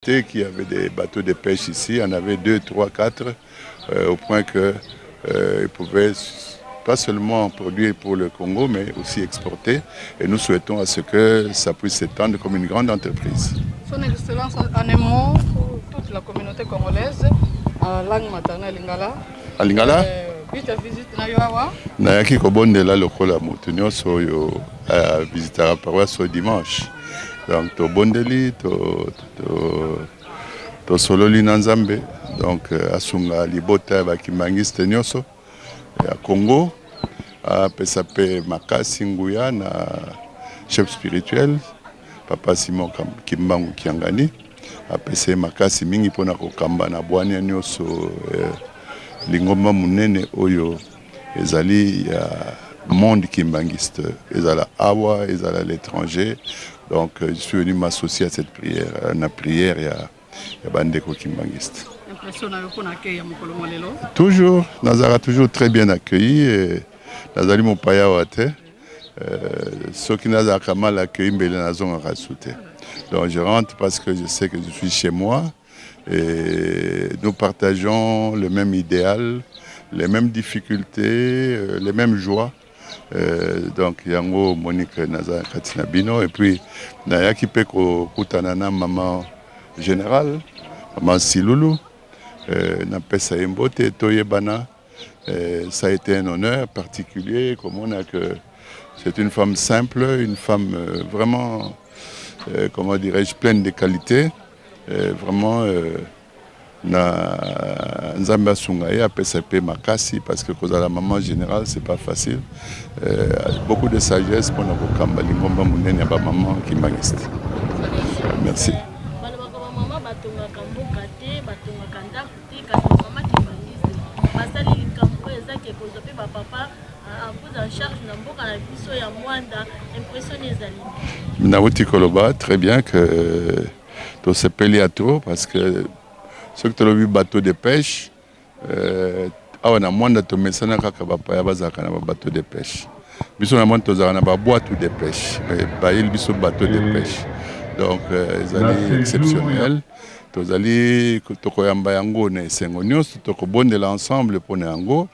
noté qu'il y avait des bateaux de pêche ici. On avait 2, 3, 4, au point qu'ils pouvaient pas seulement produire pour le Congo, mais aussi exporter. Et nous souhaitons à ce que ça puisse s'étendre comme une grande entreprise. Son Excellence, en un mot pour toute la communauté congolaise, en langue maternelle lingala. En lingala? Vite visite na yoawa. Nayaki kobondela lokola moto nyonso oyo visitera paroisse dimanche. Donc to bondeli to sololi na Nzambe. Donc asunga libota bakimangiste nyonso ya Congo. Apesa pe makasi nguya na chef spirituel Papa Simon Kimbangu Kiangani. Apesa makasi mingi pona kokamba na bwania nyonso lingomba munene oyo ezali ya monde kimbangiste, ezala awa, ezala l'étranger. Donc je suis venu m'associer à cette prière, à la prière ya bandeko kimbangiste. Toujours, Nazara toujours très bien accueilli et Nazali mon paya wate. Ceux qui n'ont mal accueilli, mais ils n'ont pas sauté. Donc je rentre parce que je sais que je suis chez moi et nous partageons le même idéal, les mêmes difficultés, les mêmes joies. Donc yango Monique Naza Katina Bino et puis Nayaki Peko Kutanana maman générale, maman Siloulou, Napesa Mbote Toyebana. Ça a été un honneur particulier, comme on a que c'est une femme simple, une femme vraiment, comment dirais-je, pleine de qualités. Vraiment, Nzamba Sungaye a PSP Makasi, parce que cause à la maman générale, c'est pas facile. Beaucoup de sagesse pour notre Kamba Lingomba Mounene, ma maman qui m'agiste. Merci. Nawuti Koloba, très bien que tu sais Peliato, parce que ceux qui ont vu bateau de pêche, on a moins de tomesana kakabapa bazaka na bateau de pêche. Biso na moins tozara na boîte de pêche, bail biso bateau de pêche. Donc ils exceptionnels. Tozali tokoyamba yango na esengo nyonso tokobondela ensemble pour yango.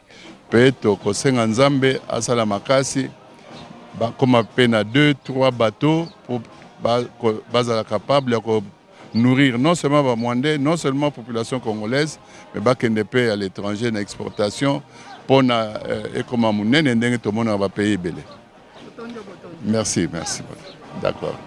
Pe tokosenga Nzambe asala makasi comme à peine 2-3 bateaux pour bazala capable de nourrir non seulement Bamwandais, non seulement la population congolaise, mais bakende à l'étranger dans l'exportation pour et comme amunene ndenge tout le monde va payer belé. Merci, merci. D'accord.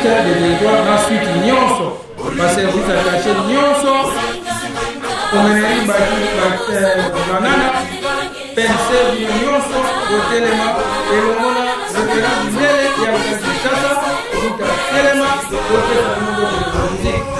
de territoire ensuite nyonso baservice attaché nyonso omeneri banana pense nyonso kotelema elongola referent mindele ya ukazisasa utatelema kopesa mungo muziki.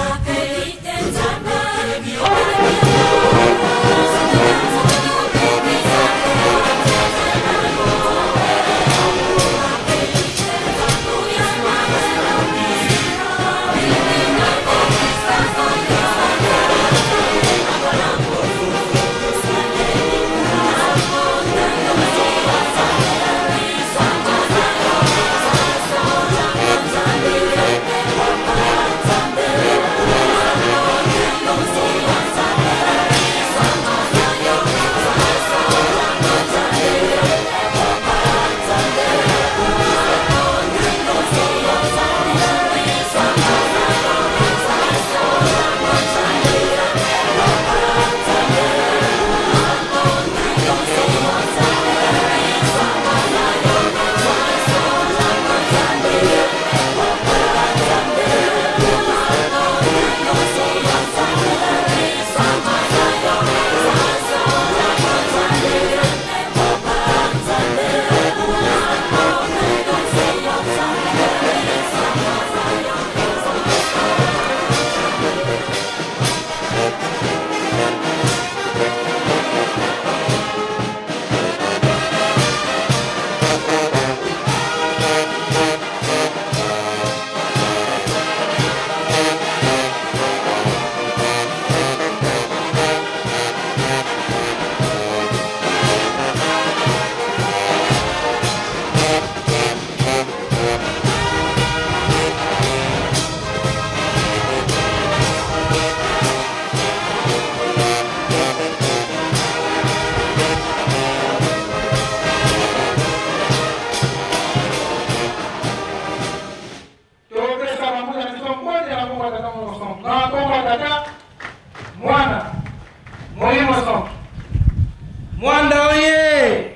Mwanda oye!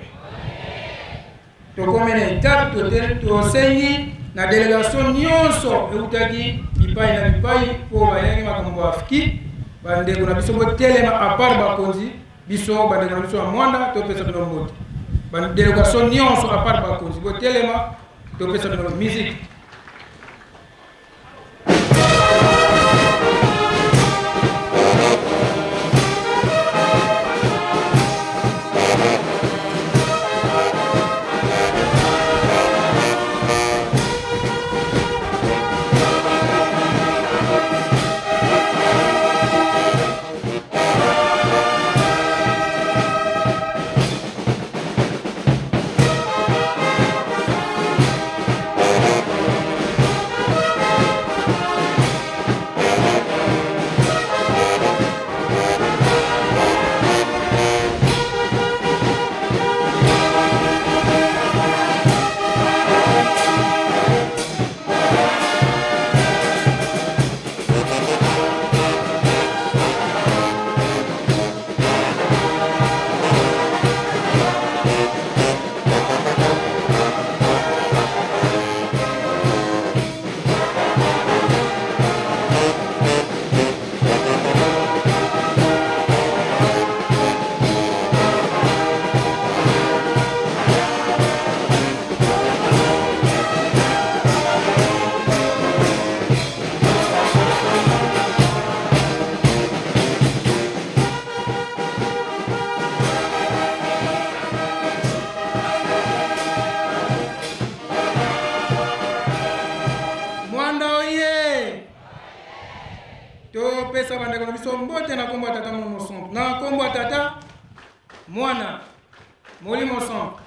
Tokomene etape tosengi na délégation nyonso eutaki bipai na bipai po bayangi makambo afiki bandeko na biso botelema a part bakonzi biso bandeko na biso ya Mwanda topesa bino mbote délégation nyonso a part bakonzi botelema topesa bino musique. Topesa bandeko na biso mbote na kombo ya tata mono na kombo ya tata Mwana Molimo Centre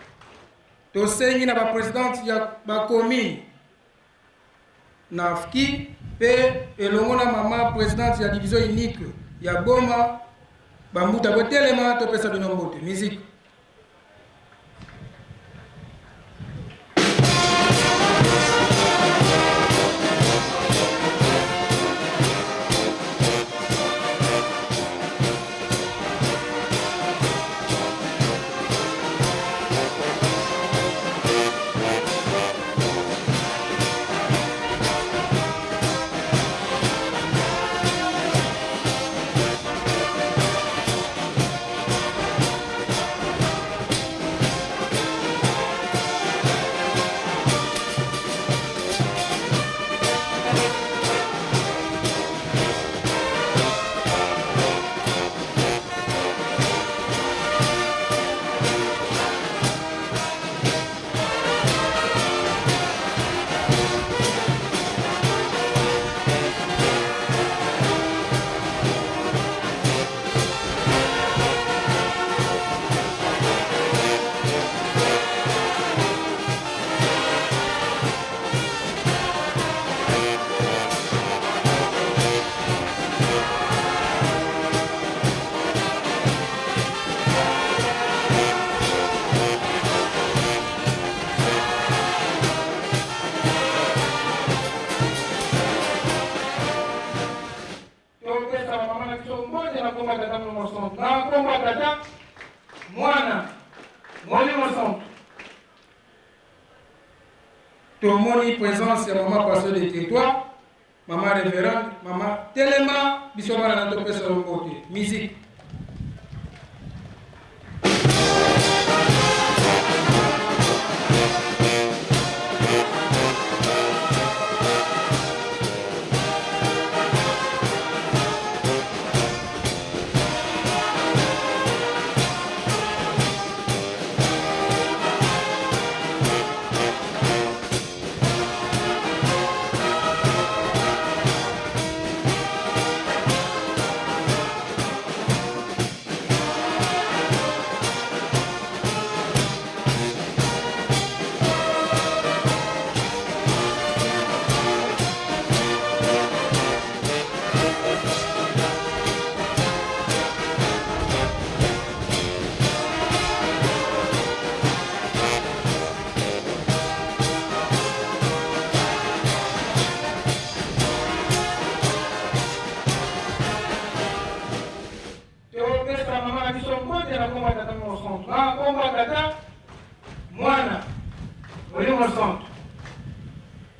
tosengi na bapresidente ya bacommune na Fki pe elongo na mama présidente ya division unique ya Goma bambuta botelema topesa bino mbote musique. Tomoni présence ya maman pasteur de territoire, maman révérende, maman Telema, bisomana na topesa lokote, musique.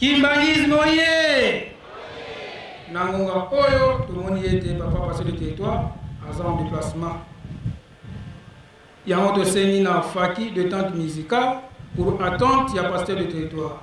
Kimbangisme oye! Nangonga oyo, tout le monde y était, papa passé le territoire, en déplacement. Il y a un autre séminaire Faki de tente musicale pour attendre, il y a pasteur le territoire.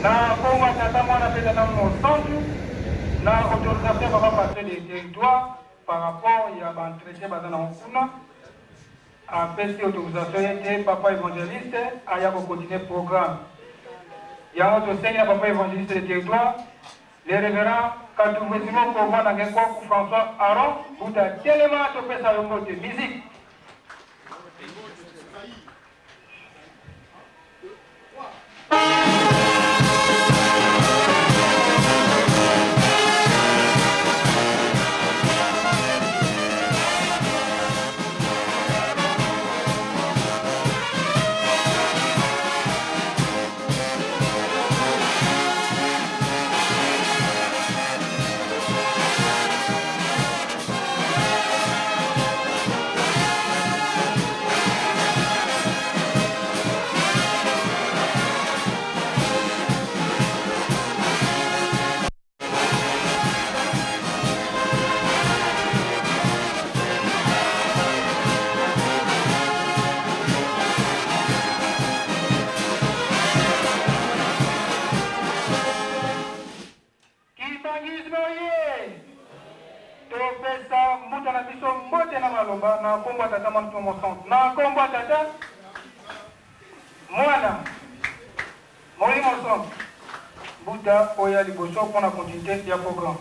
Na Congo Tata, on a fait dans mon centre, na autorisation va passer les territoires par rapport à l'entretien dans le après cette autorisation, papa évangéliste a continué le programme. Il y a un autre seigneur, papa évangéliste des territoires, les révérends, quand nous faisons pour voir dans le pour François Aaron, vous avez tellement topé sa de musique. Na Congo Tata mon centre. Na Congo Tata Moana Mori mon centre. Bouddha Oya Liboso pour la continuité du programme.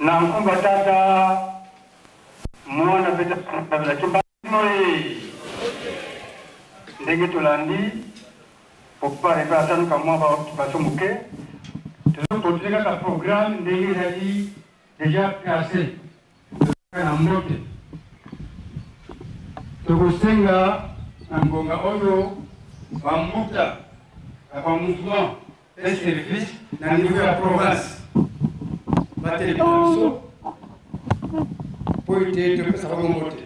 Na Nkumba Tata mwana beta kabla kimbali ndenge tolandi popare pa tanu kamwa ba basomuke to continuer ka programme ndenge zali déjà placé na mbote to kusenga ngonga oyo bambuta ba mouvement et service na niveau ya province bateli biso po ite topesa bango mbote.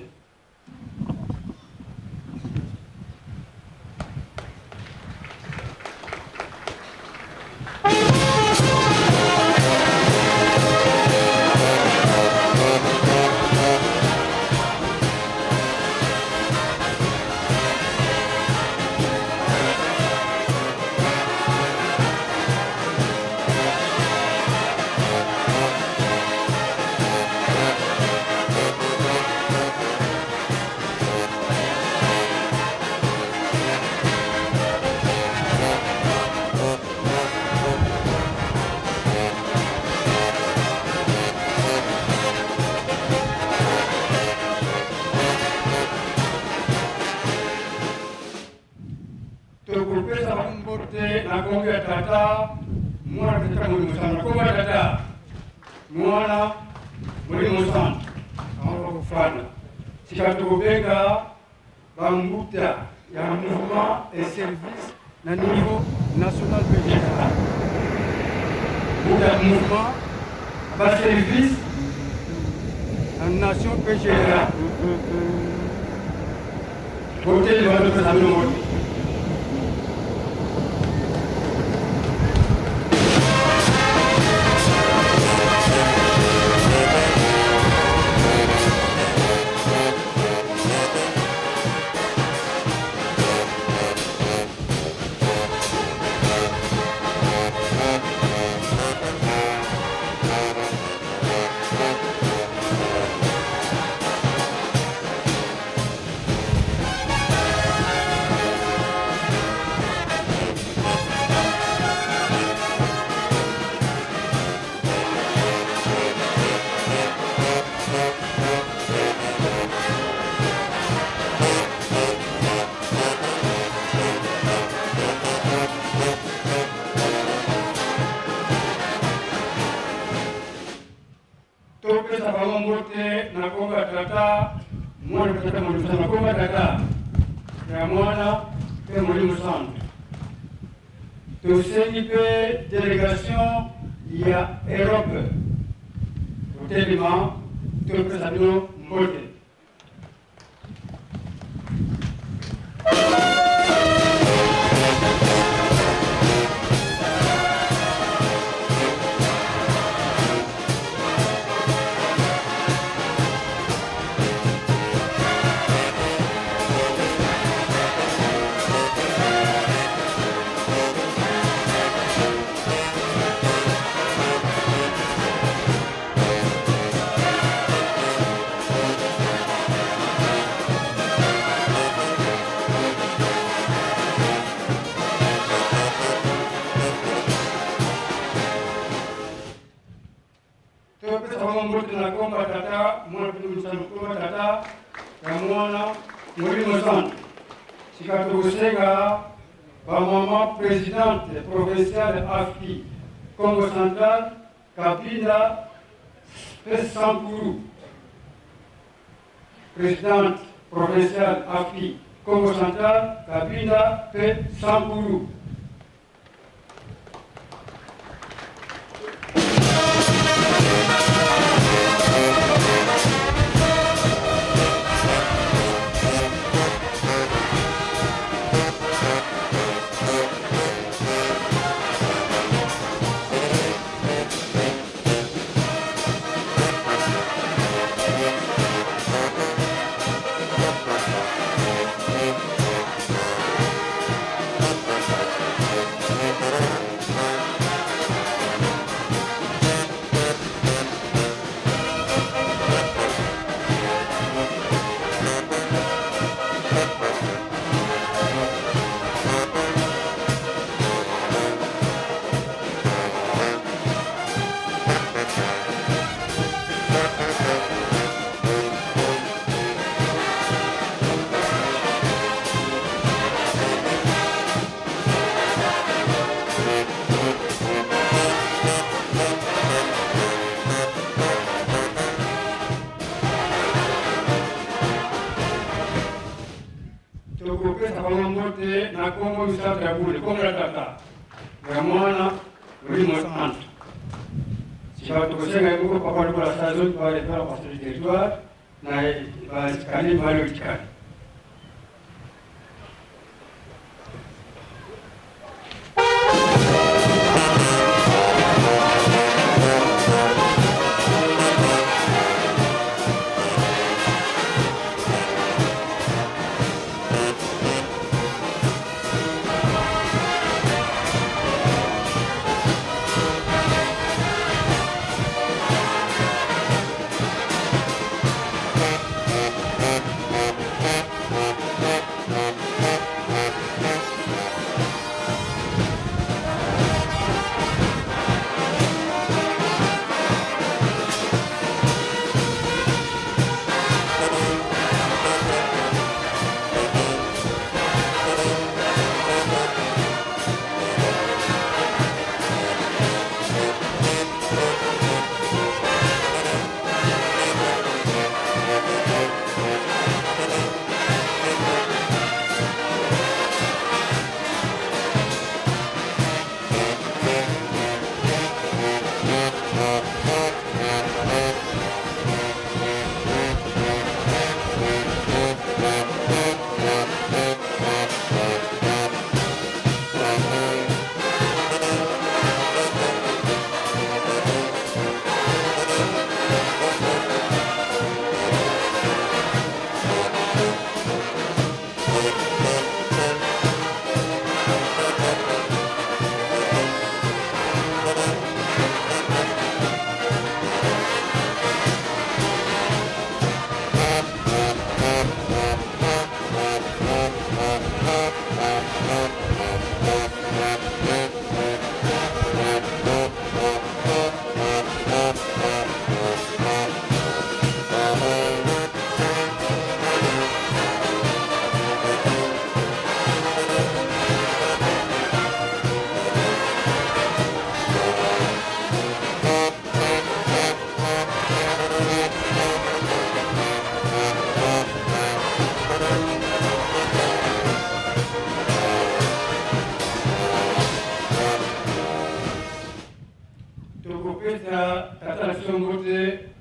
Na Kongo ya Tata mwana Tata mwalimu sana Kongo ya Tata mwana mwalimu sana aho kufana sikatubega bambuta ya mouvement et service na niveau national végétal buta mouvement ba service en nation végétal Hôtel va nous amener au nakomba tata mwana tata mwalimu sana nakomba tata ya mwana pe mwalimu sana tosengi pe délégation ya Europe totelema topesa bino mbote. Nakomba tata mwana kumba tata ya mwana mwalimu sana sikatukusenga ba mama présidente provinciale AFI Congo Central Kapinda Pesampuru présidente provinciale AFI Congo Central Kapinda Pesampuru. Na Kongo misatu ya bule Kongo la tata ya mwana mwalimu sana sibatu kusenga yuko papa luko la sazo pale pale kwa territoire na basikani bali utikani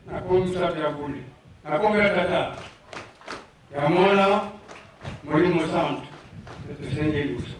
na komisa ya bule na kombe tata ya mona Molimo Santo tusenye luso.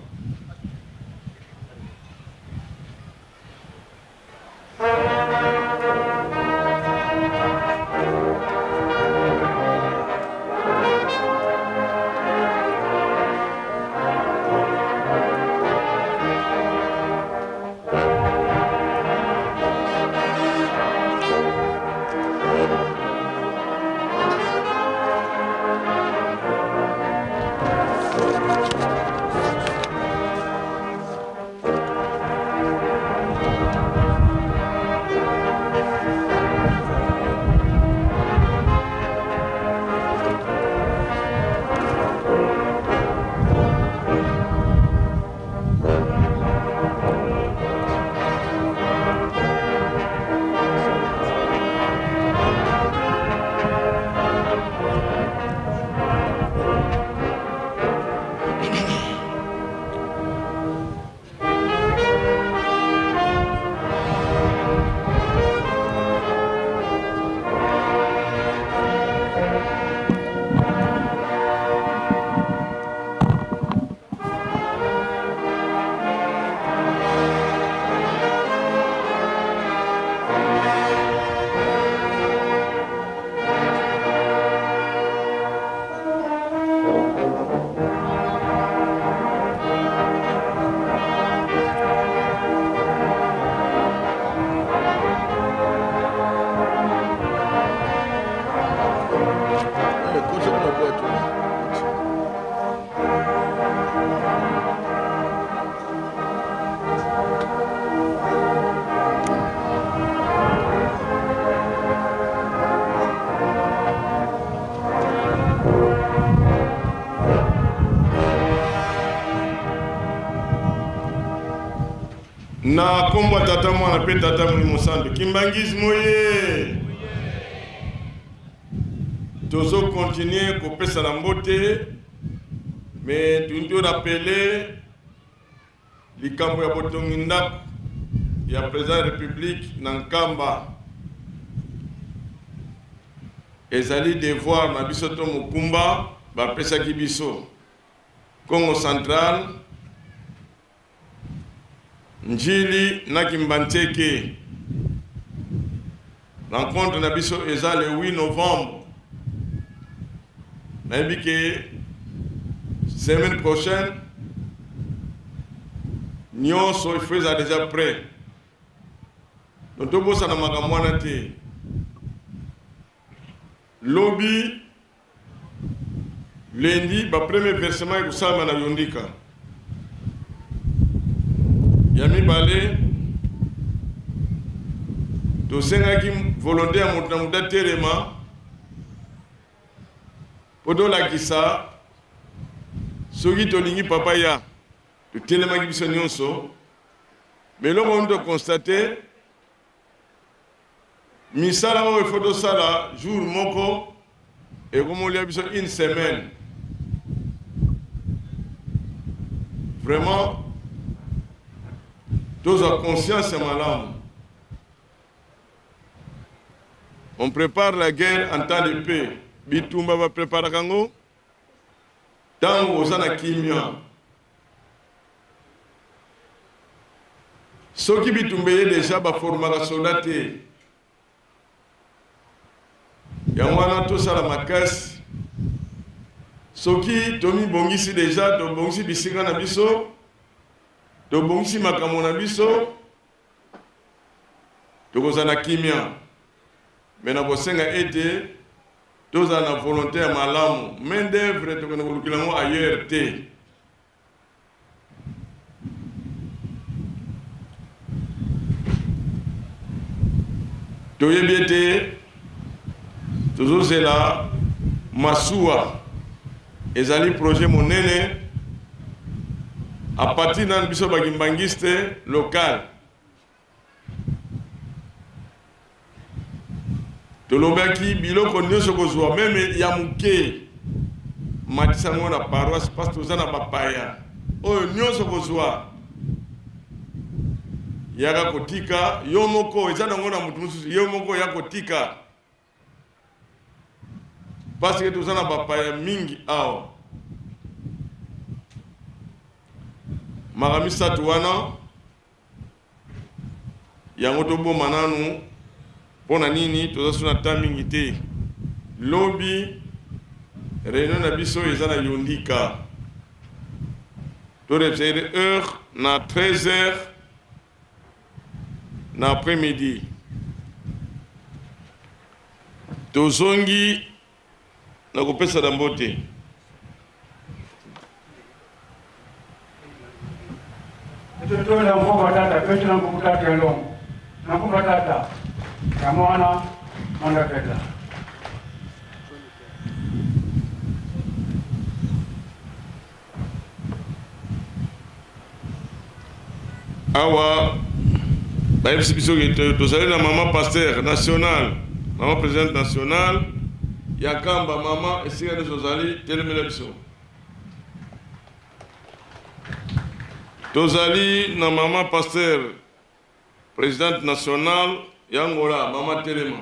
Na kombo tata mwana pe tata Molimo Santo Kimbangizi moye tozo continuer kopesa na mbote mais tundo rappeler likambo ya botongi ndako ya président de la République na Nkamba ezali devoir na biso to mokumba bapesaki biso Congo Central Njili na Kimbanteke. Rencontre na biso eza le 8 novembre. Nayebi ke semaine prochaine nyonso ifeza déjà prêt. Donc tobosa na makambo wana te. Lobby lundi ba premier versement ekusama na yondika. Yami Balé, to senga ki volontaire muda terema, podo la kisa, sogi to lingi papaya, to telema ki biso nyonso, mais là on doit constater, misala o foto sala jour moko, et comme on l'a biso une semaine, vraiment. Tous ont conscience et malade. On prépare la guerre en temps de paix. Bitumba va préparer Kango. Tant aux anakimia. Ce qui bitumbe déjà va former la soldate. Yamwana to sala makasi. Ce qui tomi bongisi déjà to bongisi bisinga na biso. To bongisi makambo na biso tokozana kimia mais na bosenga ete toza na volonté ya malamu main d'œuvre tokona kolukila ngo ailleurs te toyebi ete tozozela masuwa ezali projet monene à partir d'un biso bakimbangiste local. Tolobaki biloko nyonso kozwa même ya muke matisa ngo na paroisse parce que tozana bapaya oyo nyonso kozwa yaka kotika yo moko ezana ngo na mutu mususu yo moko ya kotika parce que tout ça n'a pas paya mingi ao maramisa tuwana yango to bo mananu pona nini to suna tamingi te lobby réunion na biso ezana yondika to repsere heure na 13h na après-midi tozongi na kopesa da mbote Ito na mko batata petu na mko batata yalongo na mko batata ya mwana mwana peta awa bayebi biso ke tozali na mama pasteur national mama présidente national ya kamba mama esika nde tozali telemela biso tozali na mama pasteur présidente nationale ya Angola mama telema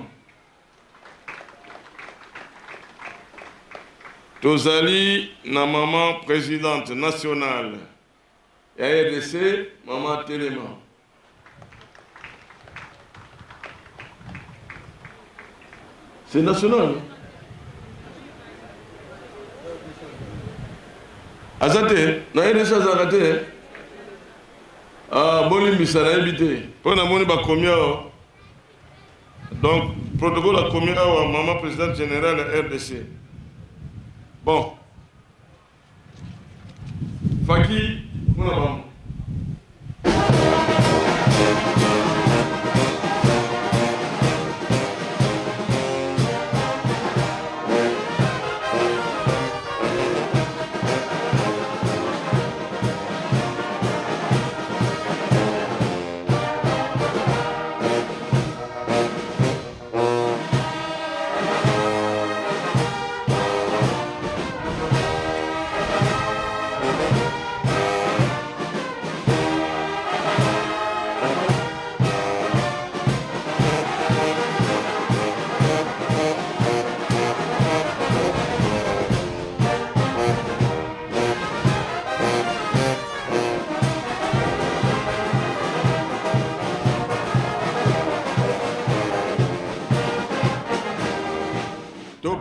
tozali na mama présidente nationale ya RDC mama telema c'est national azate na RDC azakate bolimbisa nayebi te mpo namoni bakomi awa donc protocole akomi awa mama présidente générale ya RDC bon faki mpona bango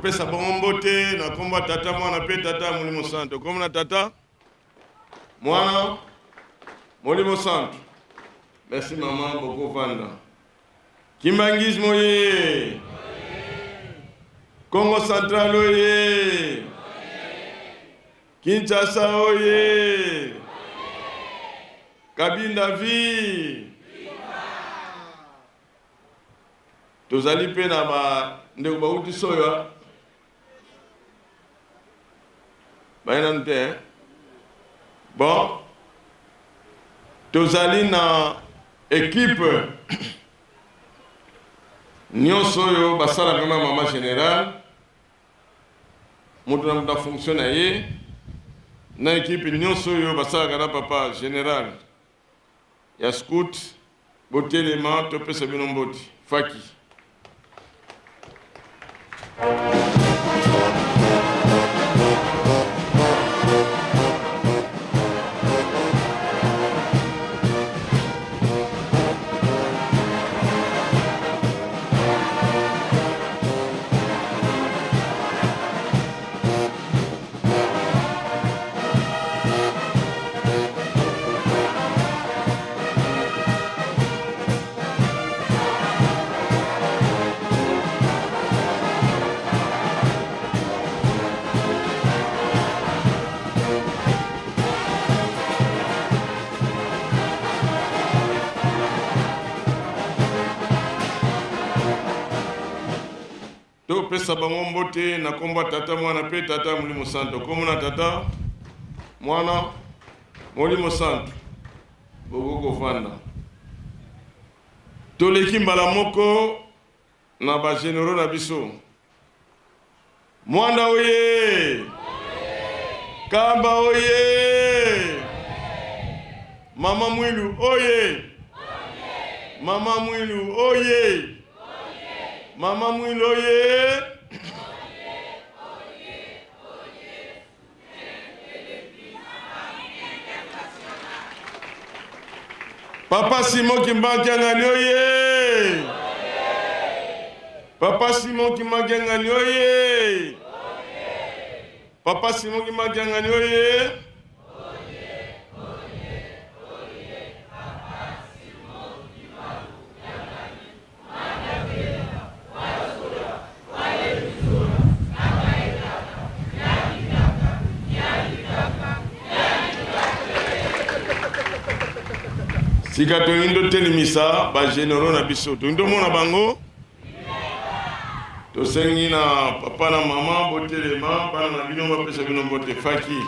pesa bongote na komba tata mwana pe tata mulimo santo comme na tata mwana mulimo santo merci maman beaucoup vanda kimbangismo ye Congo Central oye Kinshasa oye Kabinda vi tozali pe na ba ndeko bauti soya bainante bon tozali na équipe nyonso oyo basala kama mama général moto na muta fonctionne ye na équipe nyonso oyo basala kana papa général ya scout botelema topesa bino mboti faki pesa bango mbote na komba tata mwana pe tata mulimo santo komona tata mwana mulimo santo boko vanda toleki mbala moko na ba généraux na biso mwana oye kamba oye mama mwilu oye mama mwilu oye Mama Mwilu oye Papa Simon Kimbankiangani oye! Papa Simon Kimbankiangani oye! Papa Simon Kimbankiangani oye! Sika toindo telimisa ba généraux na biso toindo mona bango to sengi na papa na mama botelema bana na bino ba pesa bino bote faki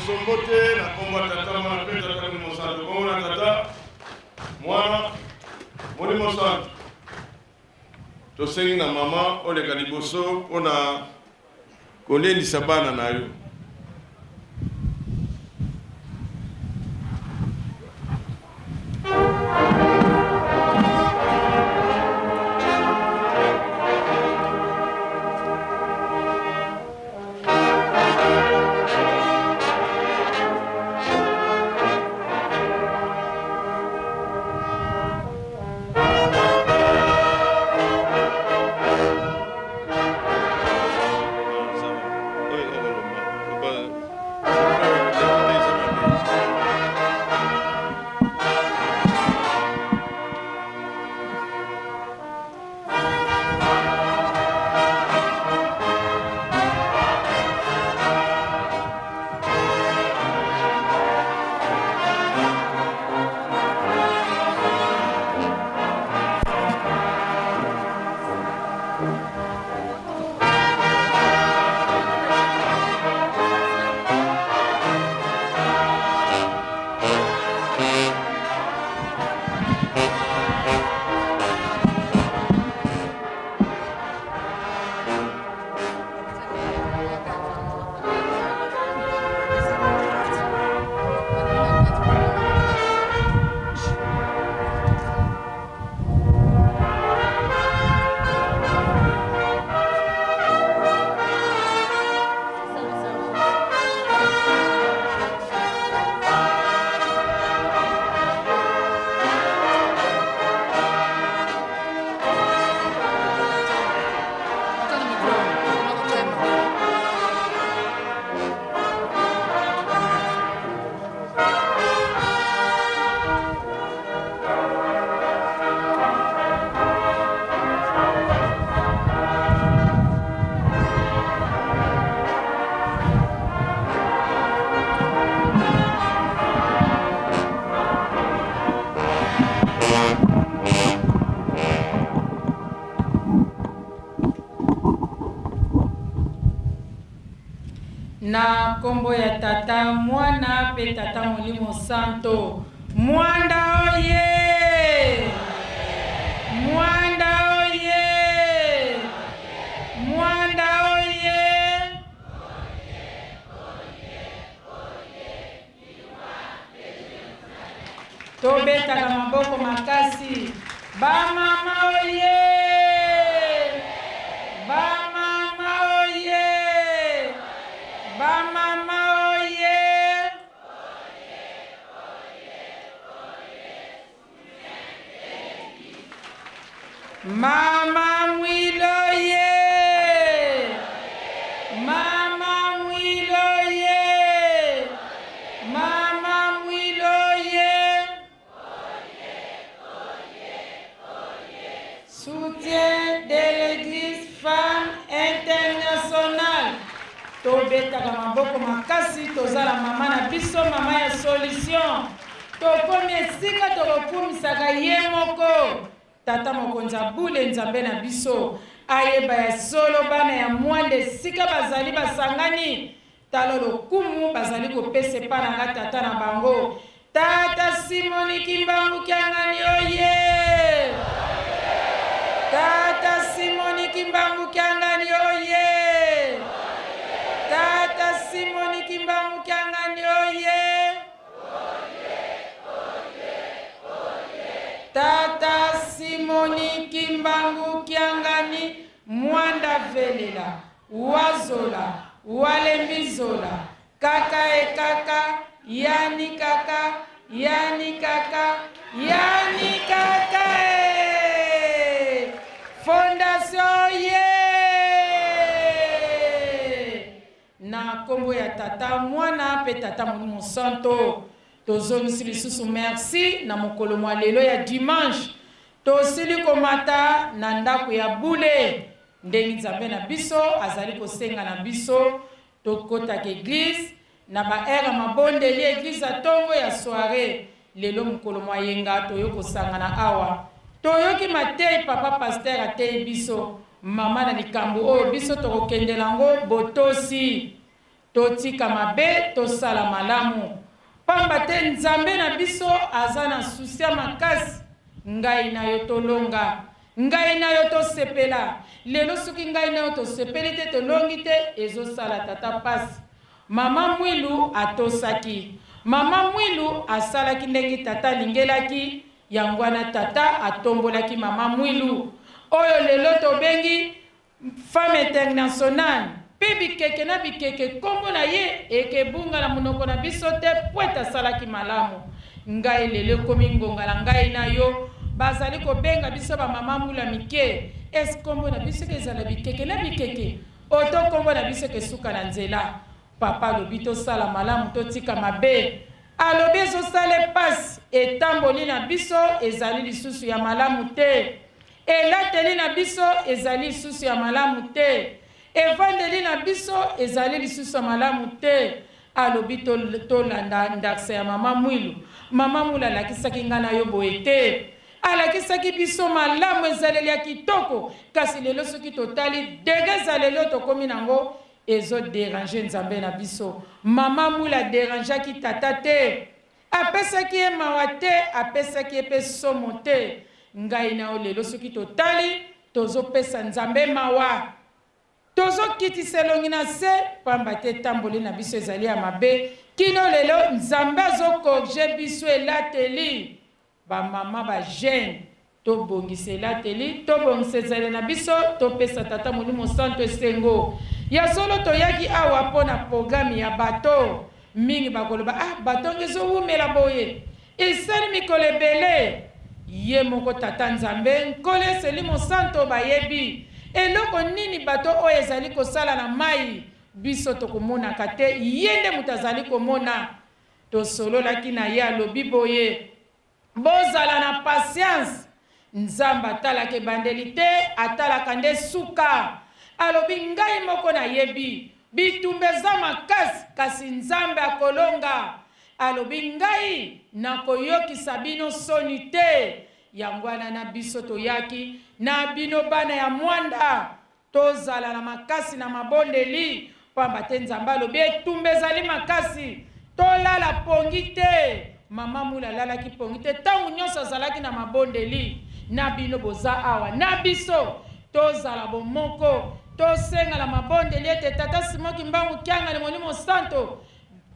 Sombote na komba tata mwana peta kani Monsanto kona tata mwana moni Monsanto to sengi na mama ole kaliboso ona kolendi sabana na yo na kombo ya tata mwana pe tata Molimo Santo. Mwanda oye! tobetaka maboko makasi. Bamama oye! Bamama oye! Bamama oye! Mama Mwilo ye! Mama Mwilo ye! Mama Mwilo ye! Soutien de l'Église Femme Internationale. Tobetaka maboko makasi tozala mama na biso mama ya solution. Tokomi esika tokokumisaka ye moko. Tata mokonza bule nzambe na biso. Ayeba ya solo bana ya mwande sika bazali basangani. Talolo kumu bazali kopese paranga tata na bango. Tata Simoni Kimbangu Kiangani oye! Tata Simoni Kimbangu Kiangani oye! Tata Simoni Kimbangu Kiangani oye! Tata Simoni Kimbangu Kiangani Mwanda Velela Wazola Walembizola Kaka e kaka Yani kaka Yani kaka Yani kaka Fondation ye na kombo ya tata mwana pe tata Molimo Santo tozongisi lisusu merci na mokolo mwa lelo ya dimanche tosili komata na ndako ya bule ndenge nzambe na biso azali kosenga na biso tokotaka eglise na baera mabondeli eglise atongo ya soirée lelo mokolo mwa yenga toyokosangana awa toyoki matei papa pasteur atei biso mama na likambo oyo biso tokokendela ngo botosi totika mabe tosala malamu pamba te nzambe na biso aza na susi ya makasi ngai na yo tolonga ngai na yo tosepela lelo soki ngai na yo tosepeli te tolongi te ezosala tata pasi mama mwilu atosaki mama mwilu asalaki ndenge tata alingelaki yango wana tata atombolaki mama mwilu oyo lelo tobengi femme internationale pe bikeke na bikeke kombo na ye ekebunga na monoko na biso te po ete asalaki malamu ngai lelo ekomi ngonga na ngai na yo bazali kobenga biso bamama mula mike esi kombo na biso ezala bikeke na bikeke oto kombo na biso kesuka na nzela papa alobi tosala malamu totika mabe alobi ezosala pasi etamboli na biso ezali lisusu ya malamu te elateli na biso ezali lisusu ya malamu te evandeli na biso ezali lisusu ya malamu te alobi tolanda ndakisa ya mama mwilu mama mwilu alakisaki ngai na yo boye te alakisaki biso malamu ezaleli ya kitoko kasi lelo soki totali dege ezaleli oyo tokomi nango ezoderange nzambe na biso mama mwilu aderangeaki tata te apesaki ye mawa te apesaki ye mpe somo te ngai na yo lelo soki totali tozopesa nzambe mawa tozokitisa elongi na se pamba te tamboli na biso ezali ya mabe kino lelo nzambe azokorge biso elateli bamama bagene tobongisa elateli tobongisa ezali na biso topesa tata Molimo Santo esengo ya solo toyaki awa mpona programme ya bato mingi bakoloba bato ngo ezowumela boye esali mikolo ebele ye moko tata nzambe nkolo eseli Mosanto bayebi eloko nini bato oyo ezali kosala na mai biso tokomonaka te ye nde moto azali komona tosololaki na ye alobi boye bozala na patience nzambe atalaka ebandeli te atalaka nde suka alobi ngai moko nayebi bitumba eza makasi kasi nzambe akolonga alobi ngai nakoyokisa bino soni te yango wana na biso toyaki na bino bana ya mwanda tozala na makasi na mabondeli pamba te nzambe alobi etumba ezali makasi tolala pongi te mama mula alalaki pongi te ntango nyonso azalaki na mabondeli na bino boza awa na biso tozala bomoko tosenga na mabondeli ete tata Simon Kimbangu Kiangani Molimo Santo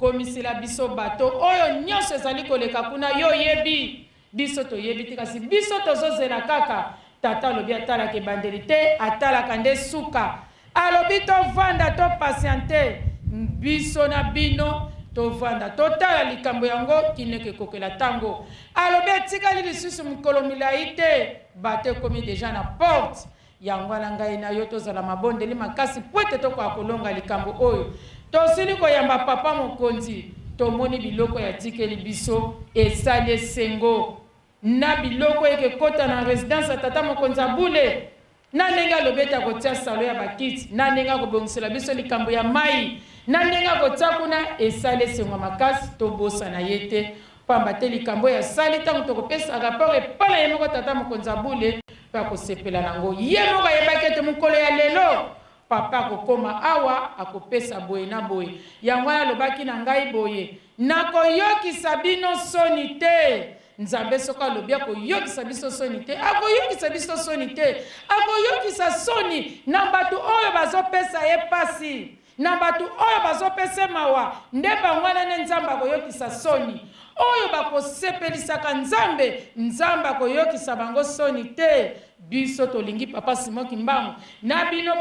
komisila biso bato oyo nyonso ezali koleka kuna yo yebi biso toyebi te kasi biso tozozela kaka tata alobi atalaka ebandeli te atalaka nde suka alobi tovanda topatiente biso na bino tovanda totala likambo yango kineke ekokela ntango alobi etikali lisusu mikolo milai te bato ekomi deja na porte yango wana ngai na yo tozala mabondeli makasi po ete tokoka kolonga likambo oyo tosili koyamba papa mokonzi tomoni biloko ya tikeli biso esali esengo na biloko ekekota na résidence ya tata mokonzi abule na ndenge alobi ete akotia salo ya bakiti na ndenge akobongisela biso likambo ya mai na ndenge akotia kuna esali esengo makasi tobosana ye te pamba te likambo ya sali ntango tokopesa rapport epai na ye moko tata mokonzi abule mpe akosepela nango ye moko ayebaki ete mokolo ya lelo papa akokoma awa akopesa boye na boye yango wana alobaki na ngai boye nakoyokisa bino soni te nzambe soki alobi akoyokisa biso soni te akoyokisa biso soni te akoyokisa soni na bato oyo bazopesa ye pasi na bato oyo bazopesa mawa nde bango wana nde nzambe akoyokisa soni oyo bakosepelisaka nzambe nzambe akoyokisa bango soni te biso tolingi papa Simoki Mbangu na bino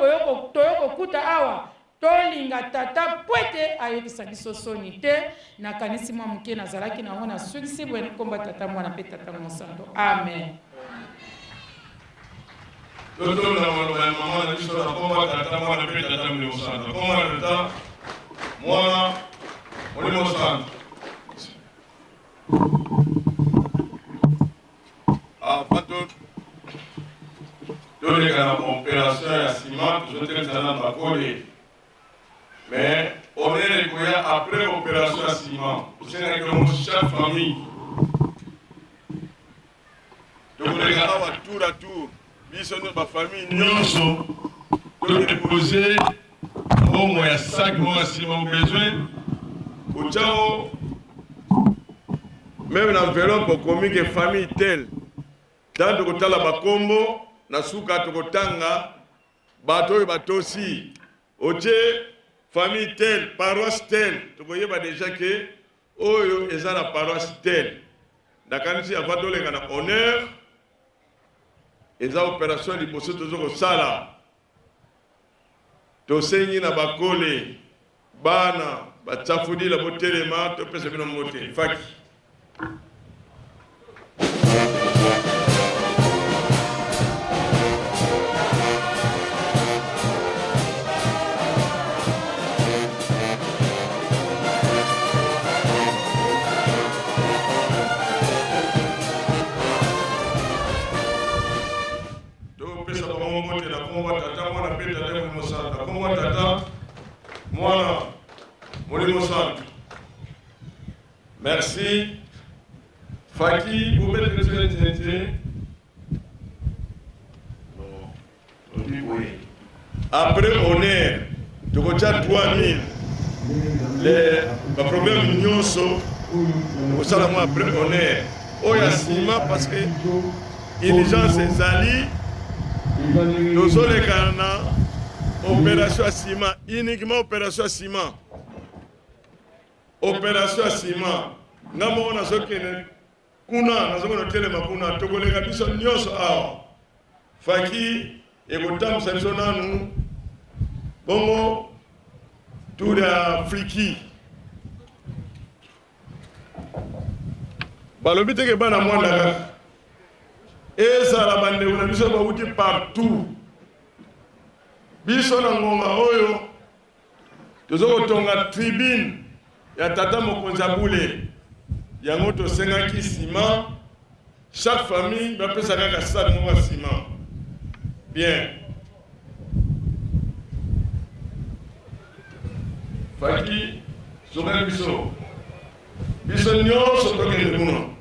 toyokokuta awa tolinga tata pwete ayokisa biso soni te nakanisi mwa moke nazalaki nango nasukisi bwene komba tata mwana mpe tata mosanto amen totona maloba ya mama na biso na komba tata mwana mpe tata mosanto komba na tata mwana molimo santo avant toleka na opération ya ciment tozotelesa na bakole mais on est rekoya après opération ya ciment osengaki yango chaque famille tokoleka awa tour à tour biso no bafamille nyonso todepose mbongo ya sac moko ya ciment besoin otiango même na enveloppe okomi ke famille telle tant tokotala bakombo na suka tokotanga bato oyo batosi otie famille telle paroisse telle tokoyeba déjà ke oyo eza na paroisse telle nakanisi avant toleka na honneur eza opération liboso tozo kosala tosengi na bakole bana batsafudila botelema topesa bino mbote faki merci. Faki, vous mettez le tête. Après honneur, tu retiens 3000. Les problèmes nyonso, au salamu après honneur. Oya sima parce que diligence ezali. Nous avons les opération à ciment, uniquement opération à ciment. Opération à ciment. Nous avons kuna nazomona telema kuna tokoleka biso nyonso awa faki ekotambusa biso nanu bongo tour ya Afriki balobi teke bana mwanda kaka ezala bandeko na biso bauti partout biso na ngonga oyo tozokotonga tribune ya tata mokonzi abule yango tosengaki ciment chaque famille bapesa kaka sale moko ya ciment bien faki sokaki biso nyonso tokende kuna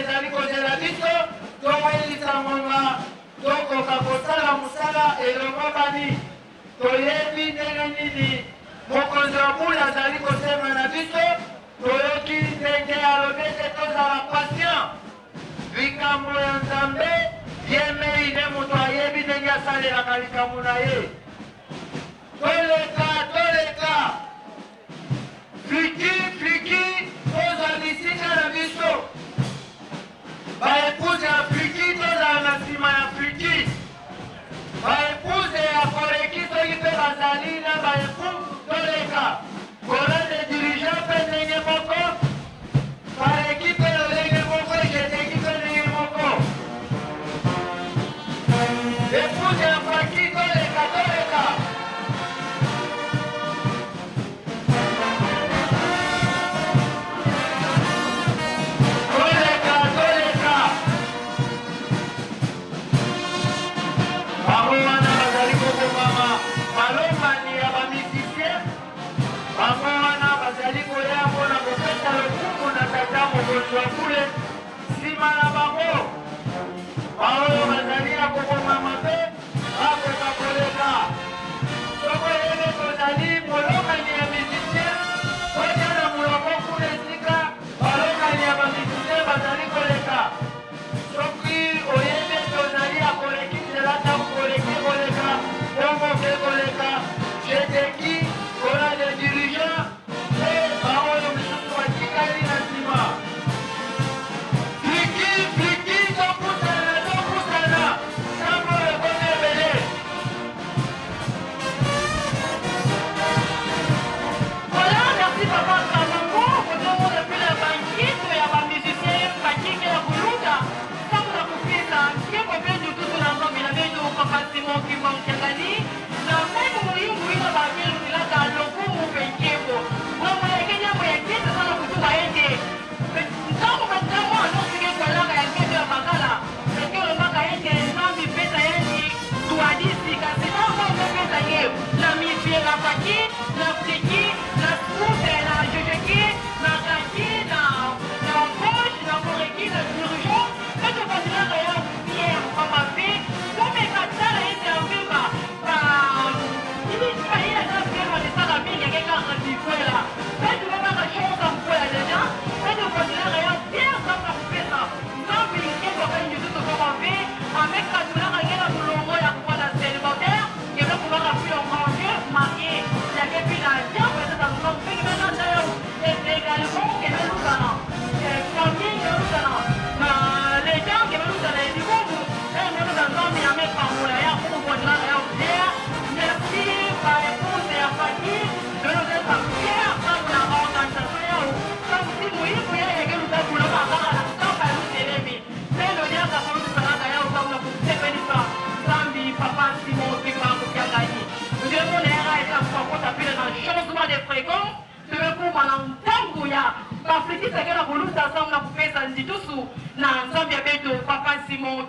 ezali kozela biso ya mosala elongo bani toyebi ndenge nini mokonzi wa mbula azali kosema na biso toyoki ndenge alobi ete tozala patient likambo ya nzambe yemei nde moto ayebi ndenge asalelaka likambo na ye toleka fliki tozala bisika na biso baekuze ya fliki tozala na nsima ya fliki baekuze ya koreki soki mpe bazali na baeku toleka koran de dirigeant mpe ndenge moko bareki mpe lolenge moko eketeki mpe ndenge moko ekuze ya fliki toleka kule sima na bango baoyo bazali ya kobomama mpe bakoka koleka soko yebe tozali molokani ya musicien otia na molongo kuna esika balokani ya bamusicien bazali koleka soki oyebe tozali ya koleki nzela ntango koleki koleka ntongo ke koleka jeteki kona de dirigeant mpe baoyo misusu batikali na nsima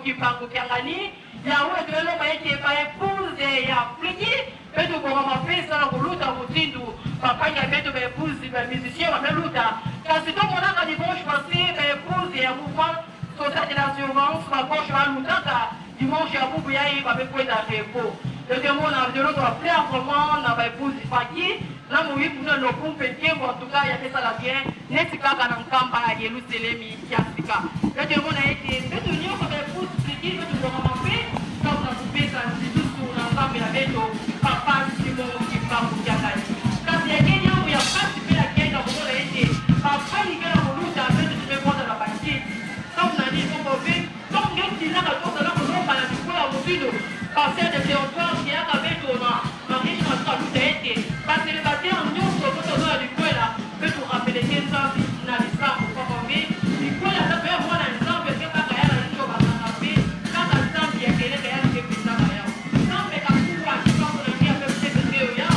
kipango kiangani yawe tuelo maeke baepuze ya fliki betu kwa mapesa na kuluta kutindu papanya betu baepuze ba musicien ba meluta kasi to monaka dimanche passé baepuze ya mouvement société d'assurance ba gauche ba lutaka dimanche ya bubu yai ba bekweta repo le demona de l'autre faire vraiment na baepuze paki na moyi kuna lo kumpe tiembo en tout cas ya pesa la bien netika kana nkamba ya Yerusalemi kiasika le demona ete betu nyo ba baepuze fliki betu kwa mape kama kupesa nzidusu na ngambe ya beto papa simo kipango kiangani kasi ya Kenya ya pasi bila Kenya mbona ete papa ni kana kuluta betu tumekwenda na baki kama nani mambo vipi donc ngeti na katoka na kuomba na kukula mzido passer de territoire qui a beto na marisha kwa luta ete basi le batia nyonso toto na likwela betu rappeler kenza na lisambo kwa kombi likwela na pia mwana nzambe kema kaya na njo bana bi kama nzambe ya kelele ya kepesa yao nzambe kakuwa kipango na pia pesa ya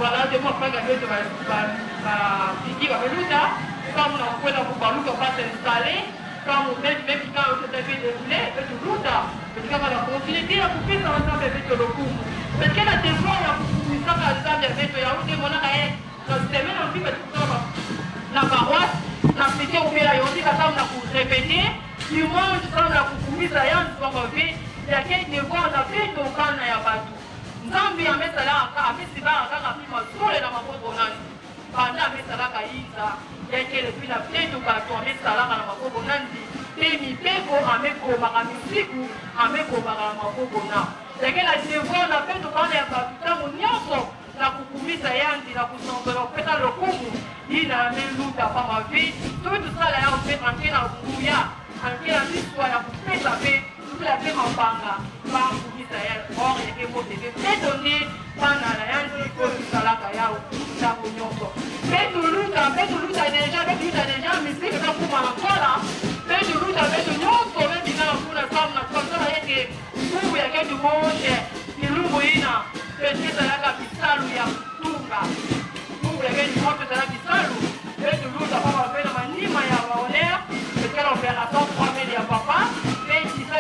voilà de moi pas gavé de figi bameluta comme na kwenda kubaluka pas installé comme même quand on s'est fait dérouler et tout luta parce que la continuité à couper ça ensemble avec le coup parce que la devoir ya kukumisa ka nzambe veto ya ute mona kae na semaine en plus parce na paroisse na fete ubela yondi kama na kurepete dimanche kama na kukumisa yangu kwa vile yake devoir na veto kana ya batu nzambe amesalaka amesibaka kaka pima sole na maboko nani banda amesalaka iza yake le pina veto kato amesalaka na maboko nani temi peko amekomaka misiku amekomaka na maboko na yake la devoir na veto kana ya batu tangu nyonso na kukumisa yanzi na kusongola peta lokumu ina ameluta pa mavi tout ça là on fait entrer na buya entrer na histoire ya kupesa pe la paix en banga par kumisa ya or yake mote pe donné pana la yanzi ko salaka yao na kunyongo petuluta déjà misiki na kuma na kola petuluta nyongo bebi na kuna kama na yake nguvu yake dumoje ilungu ina petita yaka bisalu ya tunga nguvu yake dumoje tala bisalu petuluta papa pena manima ya waonea petela opération pour aider ya papa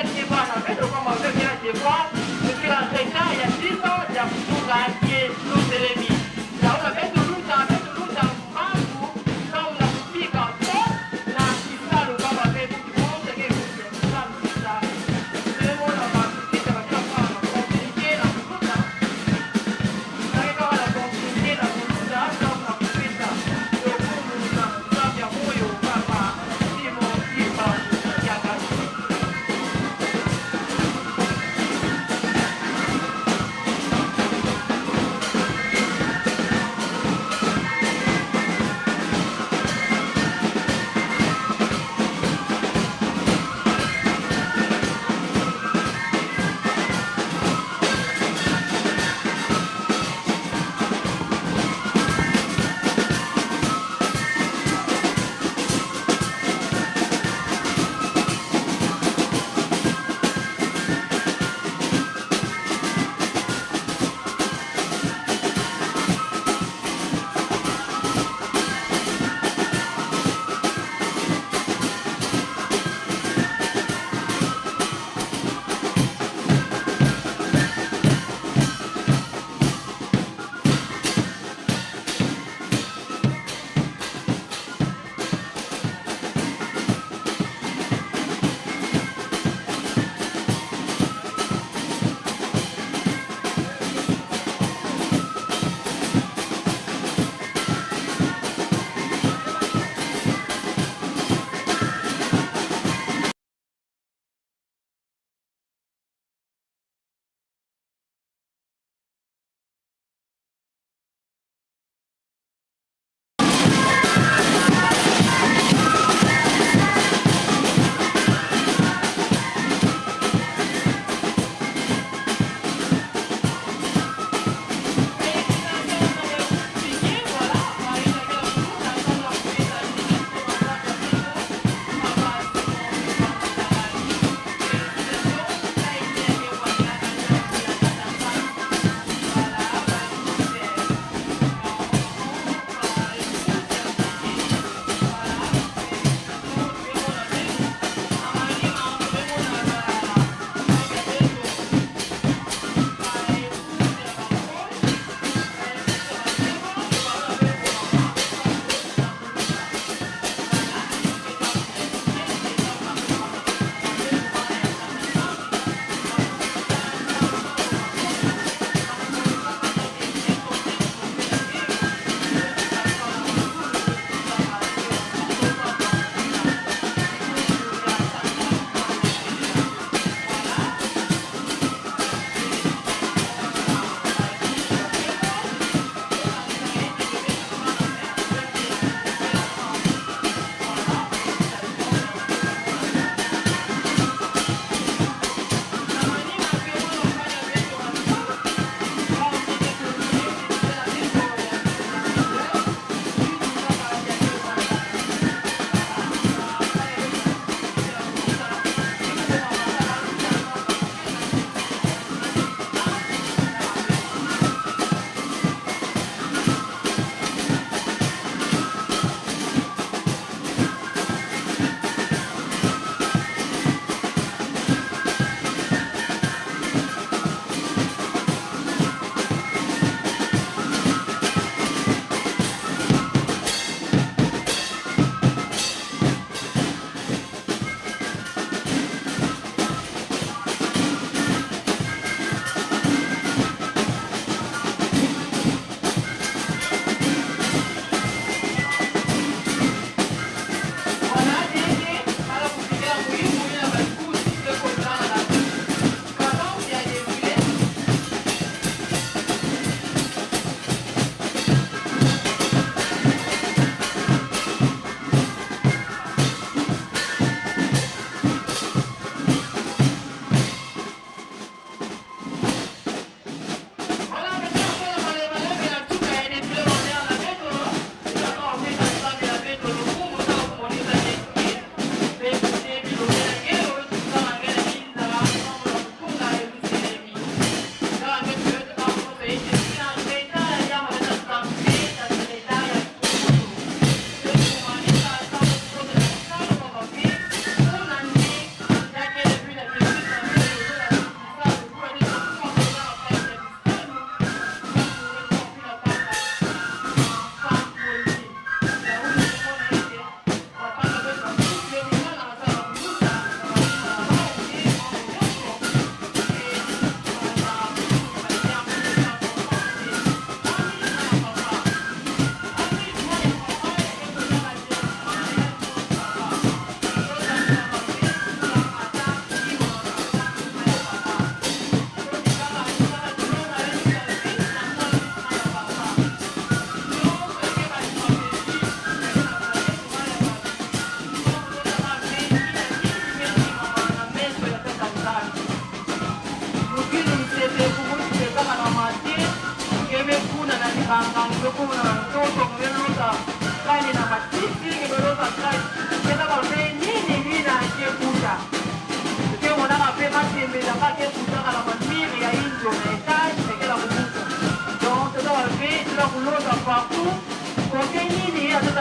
c'est pas la fête comme on veut bien des fois et puis en fait il y a 10 ans il y a tout gagné tout élémi là on a fait tout en vous quand on a coupé quand on a ça le papa fait tout le monde c'est que ça c'est bon on va tout ça va faire la compliqué la tout ça ça est quand la compliqué la tout ça on a coupé ça le coup ça bien moyo papa si mon petit pas il y a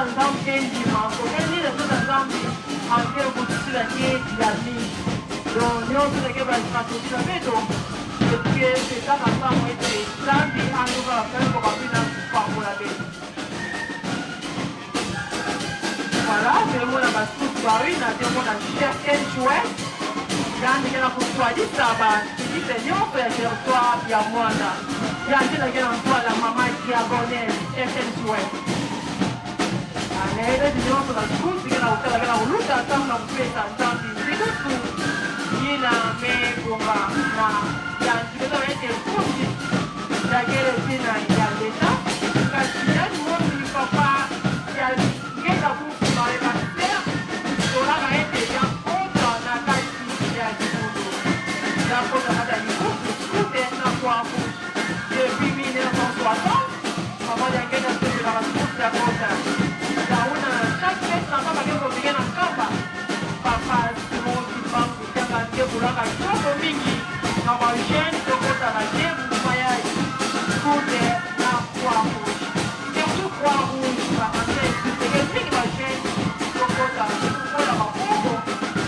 na nzambe endima kokeni leso na nzambe anke kotisila ye ya mingi donc nyonso ndenge bastratégie na beto eske ezaka ntango ete nzambe anduka bapekoka mpena kopangola beto voilà temona basusu bawi na temona cherchen chouet yandenge na koswalisa basilite nyonso ya territoire ya mwana yande ndenge na ntwala mama diagonese cherchen chouet anaele nyonso na susu ke na kotalaka na koluta ntango na kopesa nzambe sikusu ye na me bonga na yanzikeza baete kusi yakele tina ya leta kasi yani mosi papa ya ngenda kusi baeba ser tolaka ete ya kontra na kasi ya likundu ya kontra kata likusu skute na kwafu depuis 1960 mama yangenda sepela basusi ya kontra yauna chaque fête na kaba ke kopike na kaba papa simoki banku tianga nde kulaka soko mingi na bajene tokota na je muma ya skute na kwafu surtout croix rouge bakase teke mingi bajene tokota kola maboko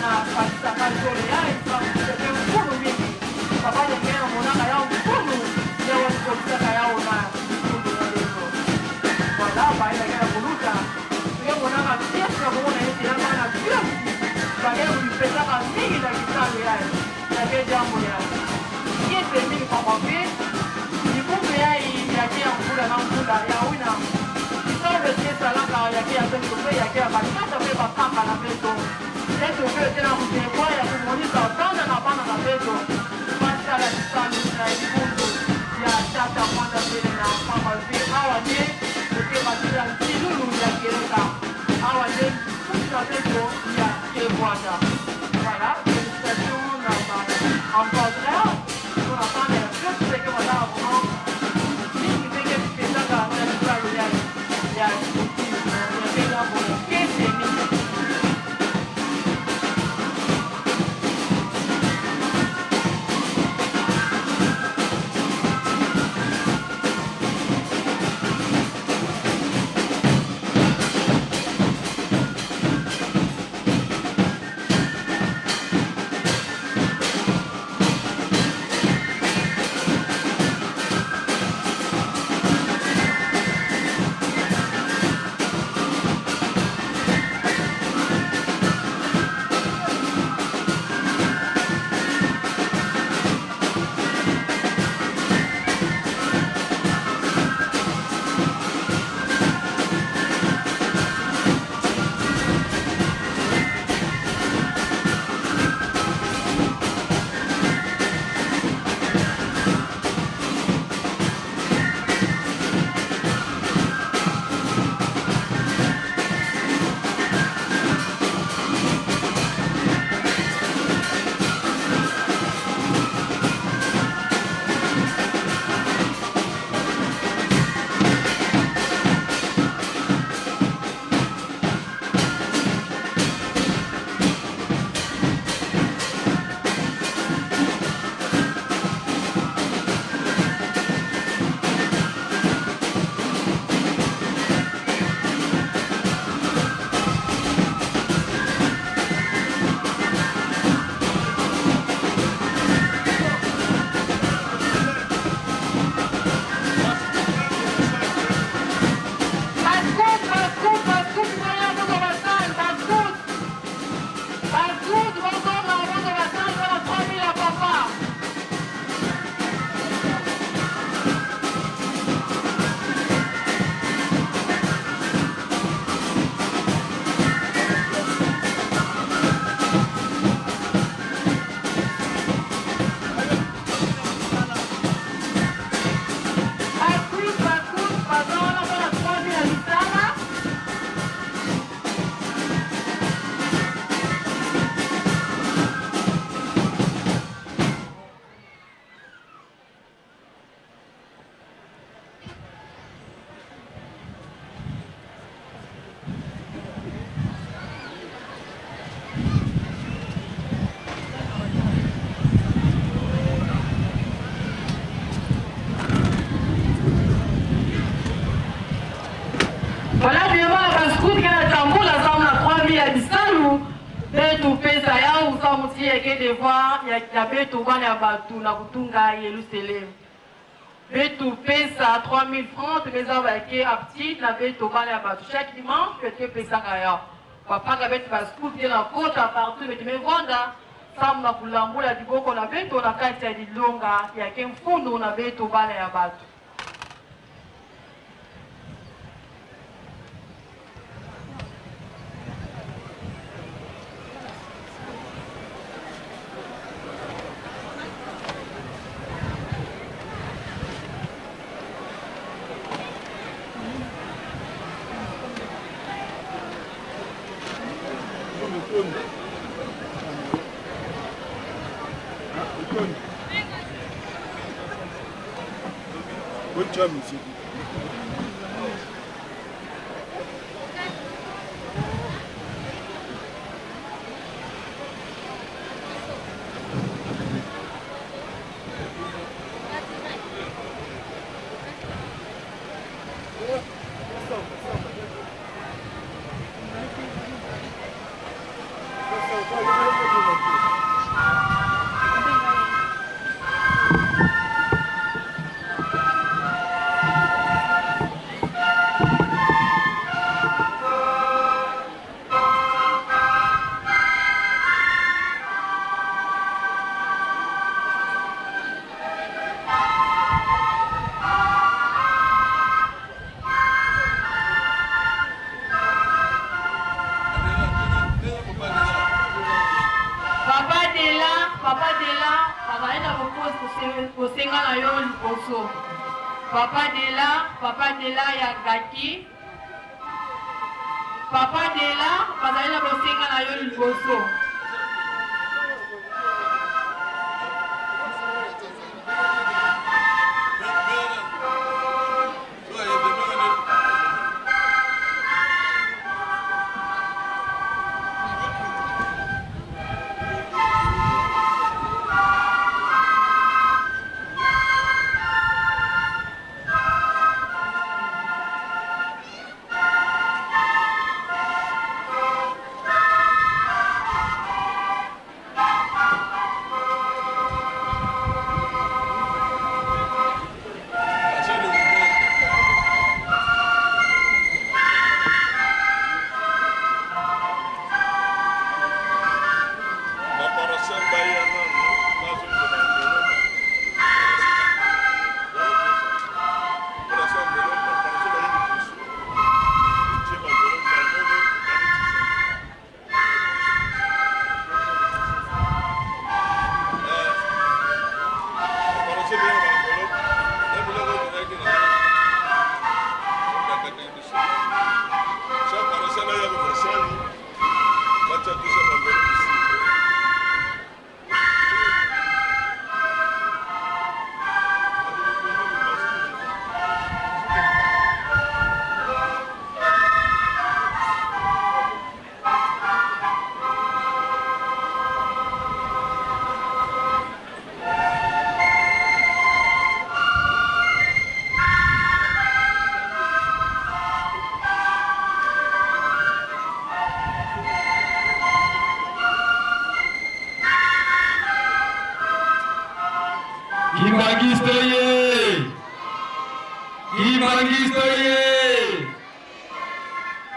na pakisaka zole ya teke mkulu mingi papa yengena monaka yao mkulu yewe kotisaka yao na mkulu na leso voilà baelakena koluta monaka pièce na komona ete ya bana pièce bakele kolipesaka mingi na kitalo yaye yake jambo yaye yete mingi papa mpe likumbu yai yake ya mbula na mbula ya wina kisole te esalaka yake ya peto mpe yake ya bakata mpe bakanga na peto ete ope ete na kotekwa ya komonisa bana na bana na peto basala lisano na likumbu ya tata mwanda pele na mama mpe awa nde ete basila ntilulu ya keleka awa nde kusa peto ya kebwanda voilà félicitations na baempadreur mpona bana ya peto ndenge bazala vraiment mingi ndenge pesaka na lisalo ya scoutisme yapenga boye kese mingi Papa Mouti est devoir, il y a Beto Bane à Batou, na Kutunga, Yerusalem. Beto pesa 3000 francs, mais ça va être à petit, na Beto Bane à Batou. Chaque dimanche, tu pesa Kaya. Papa qui avait pas scoop, il y a la côte à partout, mais tu me vends. Sam na Kulambula, du Boko, na Beto, na Katia di Longa, il y a qu'un fond, na Beto Bane à Batou. Good job, monsieur. Papa Dela ya Gaki. Papa Dela, bazali na bosenga na yo liboso.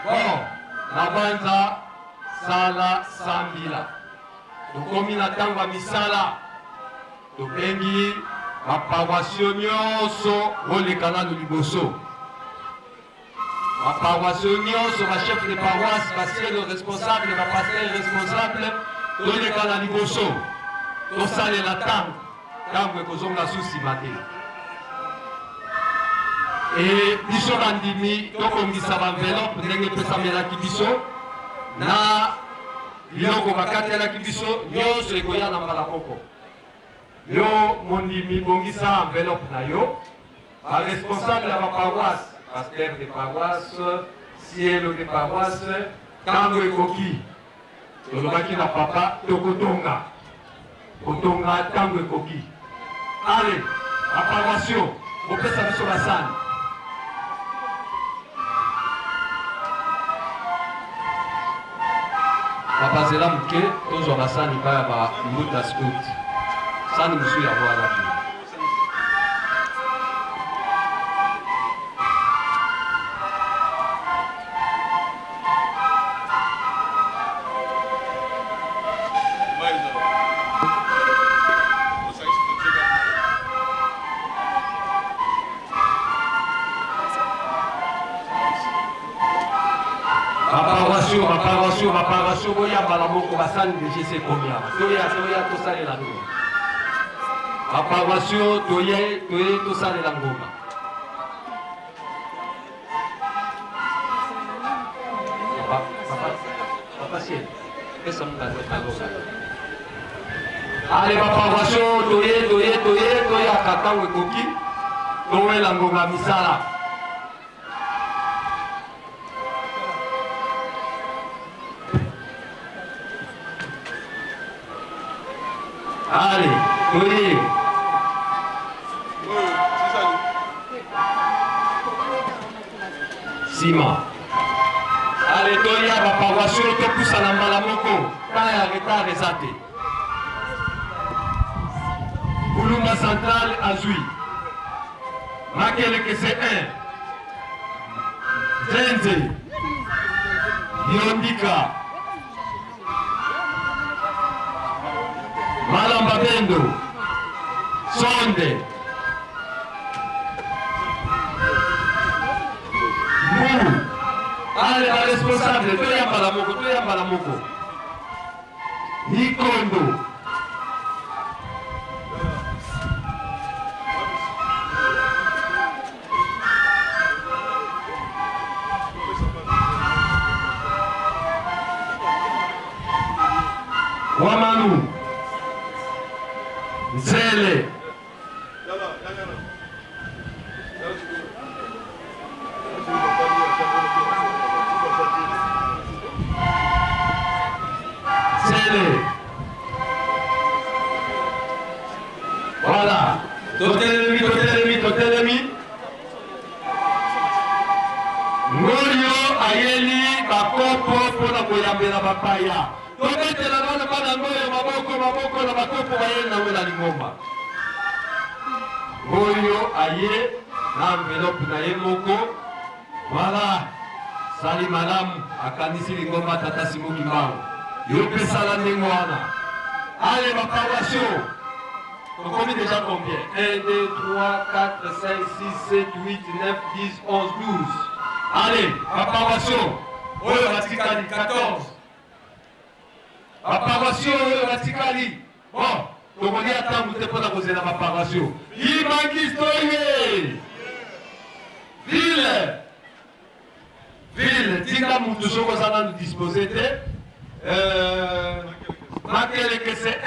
Bon, la banza sala sambila. Tokomi na tango ya misala. Tobengi baparoisio nyonso oleka nanu liboso. Baparoisio nyonso, bachef de paroisse, basiel responsable, bapasteur responsable, toleka na liboso. Tosalela tango ekozonga susi mate. Et biso bandimi tokongisa enveloppe ndenge pesamelaki biso na biloko bakatelaki biso nyonso ekoya na mbala moko. Yo mondimi bongisa enveloppe na yo baresponsable ya baparoisse, pasteur de paroisse, cielo de paroisse, tango ekoki tolobaki na papa tokotonga kotonga tango ekoki. Ale baparoisio bopesa biso basani. Abazela muke tozwa basani baya ba muta scout. Sani musu ya bwana. Maparation boya balamoko basani de GC combien toya tosale la ngoma maparation toye tosale la ngoma papa ciel pesa mkazo kaloka ale maparation toye akatango koki towe la ngoma misala. Allez, oui. Sima. Allez, Toya, va pas sur le pouce à la malamoko. Taya, retard, resate. Bouluma central, Azui. Makele que c'est un. Zenze. Yondika. Malamba Bendo, Sonde, Mou, allez, la responsable, Toya Malamoko, Nikondo, Wamanou, Zele. Zele. Voilà. Totelemi. Ngorio ayeli bakopo pona koyambela bapaya. Tobetela bana ngoyo maboko na bakopo bayeli na wela lingomba. Ngorio aye na envelope na ye moko. Voilà. Sali malamu akanisi lingomba tata Simoki Mbao. Yope sala ndengwana. Allez ma paroisse. On combien déjà combien? 1, 2, 3, 4, 5, 6, 7, 8, 9, 10, 11, 12. Allez, apparation. Oyo Vatikali, 14. Apparation, Oyo Vatikali. Bon, on va dire attends, vous n'êtes pas dans la apparation. Ville, tika mutu soko sana nous disposer de. Makele que c'est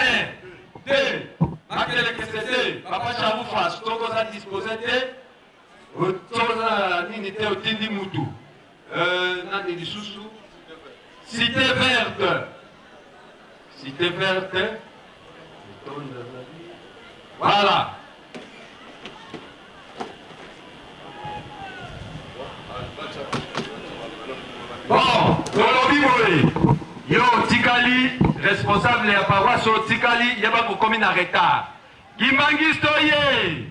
1, 2. Makele que c'est 2. Papa Chavou face, soko sana disposer de. Otoza nini te otindi mutu. Nani lisusu. Cité verte. Cité verte. Voilà. Bon, yo Tikali, responsable ya paroisse Tikali, yaba ko komi na retard. Kimbangi stoye.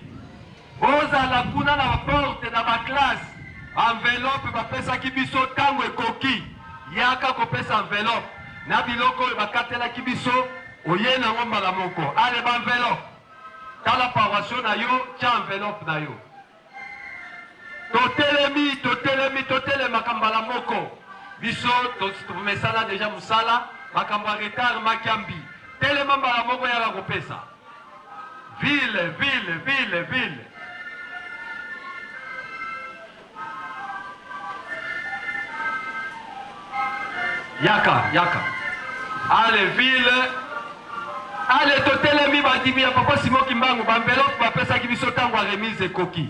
Oza la kuna na porte na ba classe. Enveloppe ba pesa kibiso tango ekoki. Yaka ko pesa enveloppe. Na biloko ba katela kibiso oye na ngomba la moko. Ale ba enveloppe. Tala paroisse na yo, tia enveloppe na yo. Totelemi makambala moko. Biso, mesala déjà musala, makamba retard makambi. Telema mbala moko ya la kopesa. Ville. Yaka. Allez, ville. Allez, totelemi bandimi ya papa Simoki Mbangu, ba enveloppe ba pesa ki biso tango remise koki.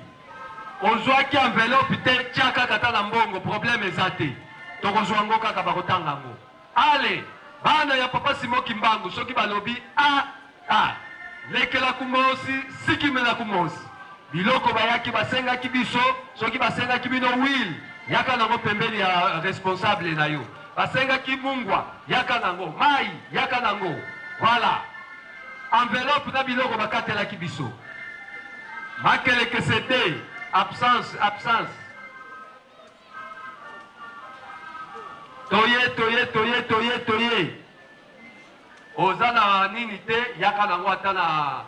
On voit qu'il y a un enveloppe, peut-être qu'il y a un mbongo, problème exacté. Donc on voit qu'il y a un mbongo. Allez, il y a papa Simoki Mbangu, ceux qui va lobby, lesquels la kumosi, si qui me la kumosi. Biloko bayaki basenga kibiso, ceux qui basenga kibino will, yaka na mopembeli ya responsable na yo. basenga kibungwa yaka nango mai yaka nango voilà enveloppe na biloko bakatelaki biso makeleke c'était absence toye oza na nini te yaka nango ata na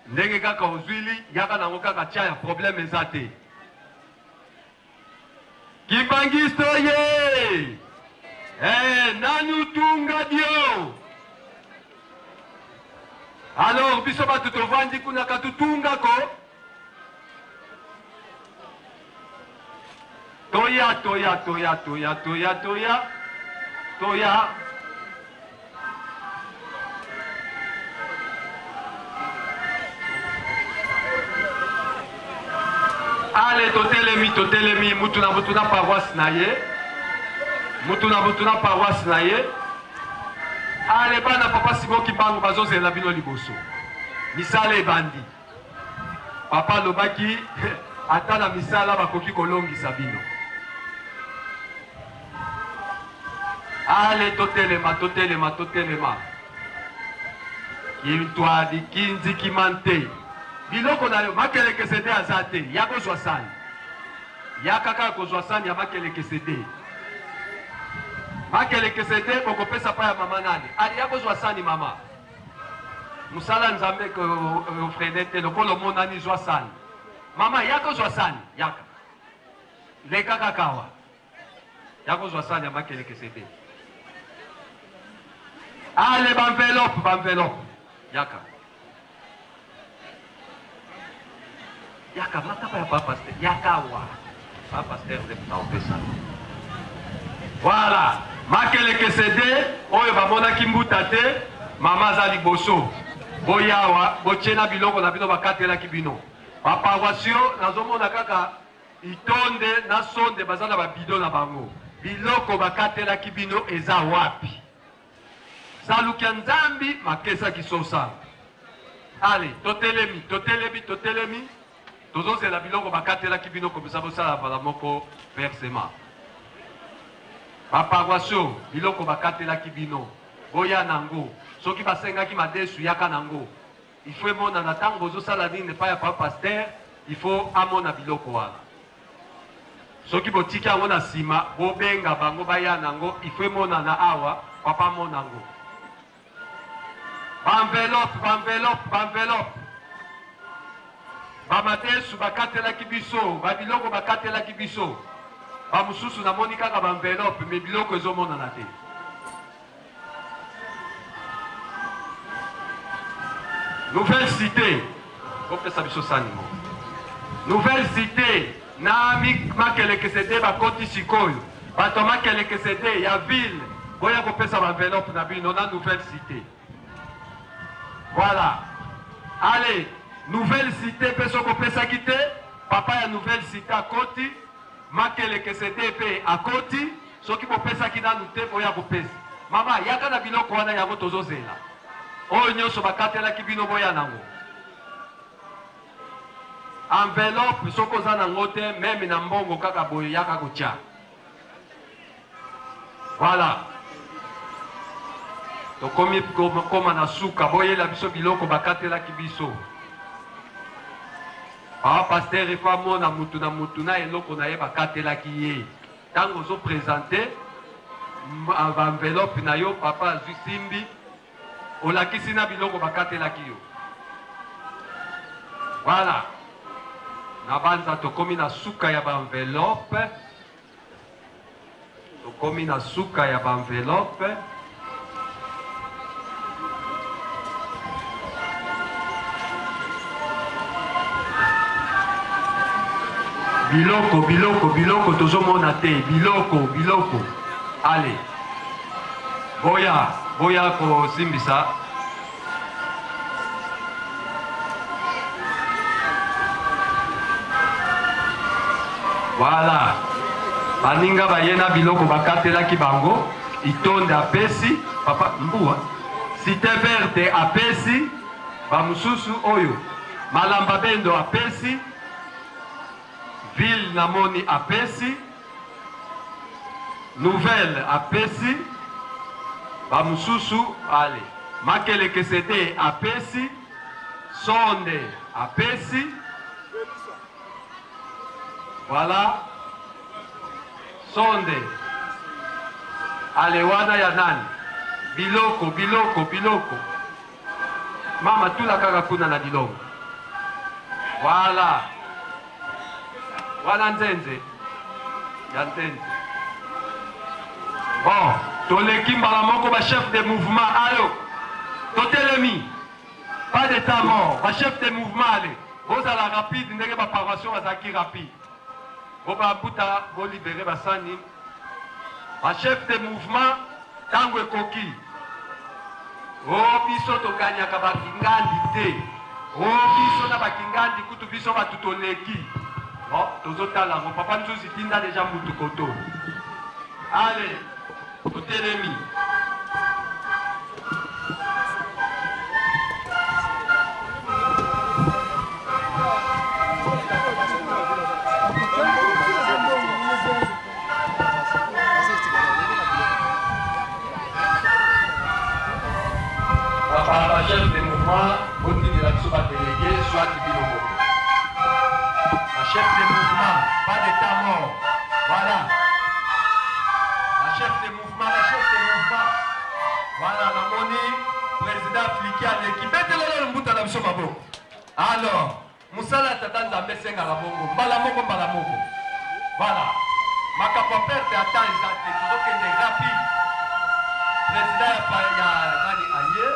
ndenge kaka ozwili yaka nango kaka tia ya problème eza te kibangisto ye nani utunga dio alors biso bato tovandi kuna katutungako toya ale totelemi mutu na paroisse na ye mutu na paroisse na ye ale bana papa Simoki bango bazozela bino liboso misala ebandi papa lobaki ata na misala bakoki kolongisa bino ale totelema kitwadi kinzi kimante biloko na yo makeleke sede aza te ya kozwa sani ya kaka kozwa sani ya makeleke sede makeleke sede kokopesa pa ya mama nani ali ya kozwa sani mama musala nzambe ofrene te lokolo monani zwa sani mama ya kozwa sani yaka leka kakawa ya kozwa sani ya makeleke sede ale bamvelope yaka matapa ya papa pasteur yakawa papa pasteur de pesa voilà makeleke sede oyo bamonaki mbuta te mama aza liboso boyawa botiena biloko na bino bakatelaki bino baparoisio nazomona kaka itonde na sonde baza na babido na bango biloko bakatelaki bino eza wapi salukia nzambi makesaki sosa ale totelemi tozozela biloko bakatelaki bino komisa bosala bala moko versement baparoisio biloko bakatelaki bino boya nango soki basengaki madesu yaka nango il faut emonana ntango bozosala nini epai ya papa pasteur il faut amona biloko wana soki botiki yango na nsima bobenga bango baya nango il faut emonana awa papa amona yango baenveloppe bamadesu bakatelaki biso babiloko bakatelaki biso bamosusu namoni kaka baenveloppe me biloko ezomonana te nouvelle cité opesa biso sanimo nouvelle cité na makeleke sede bakoti sikoyo bato makeleke sede ya ville boya kopesa baenveloppe na bino na nouvelle cité voilà allez nouvelle cité mpe soko opesaki te papa ya nouvelle cité akoti makeleke sede mpe akoti soki bopesaki nanu te boya kopesa mama yaka na biloko wana yango tozozela oyo nyonso bakatelaki bino boya nango enveloppe soki oza nango te meme na mbongo kaka boye yaka kotya voilà tokomi koma na suka boyela biso biloko bakatelaki biso papa pasteur efo amona mutu na eloko na ye bakatelaki ye ntango ozopresente baenveloppe na yo papa azwi simbi olakisi na biloko bakatelaki yo voilà na banza tokomi na suka ya baenveloppe biloko tozomona te biloko ale boya kosimbisa voilà baninga baye na biloko bakatelaki bango itonde apesi papa mbuwa cité verte apesi bamosusu oyo malamba bendo apesi ville namoni apesi nouvelle apesi bamususu ale makeleke c'était apesi sonde apesi voilà sonde ale wana ya nani biloko mama tula kaka kuna na biloko voilà wana nzenze ya nzenze bon toleki mbala moko bachef de mouvement ayo totelemi pas d'état mort bachef de mouvement ale bozala rapide ndenge baparation bazalaki rapide bobabuta bolibere basani bachef de mouvement ntango ekoki biso tokanyaka bakingandi te biso na bakingandi kutu biso batu toleki tozotala yango papa nzuzi tinda deja mutu koto ale totelemi la chef de mouvement, au titre de la mission déléguée, soit Bilobo. La chef de mouvement, pas d'état mort. Voilà. La chef de mouvement. Voilà, la monnaie, président Fliki à l'équipe. Mettez-le dans le bout de la mission Mabo. Alors, Moussala Tatan Zambé Senga la Bongo. Balamoko. Voilà. Ma capopère, c'est attends, exact. Donc, il est rapide. Président, il y a Nani Aye.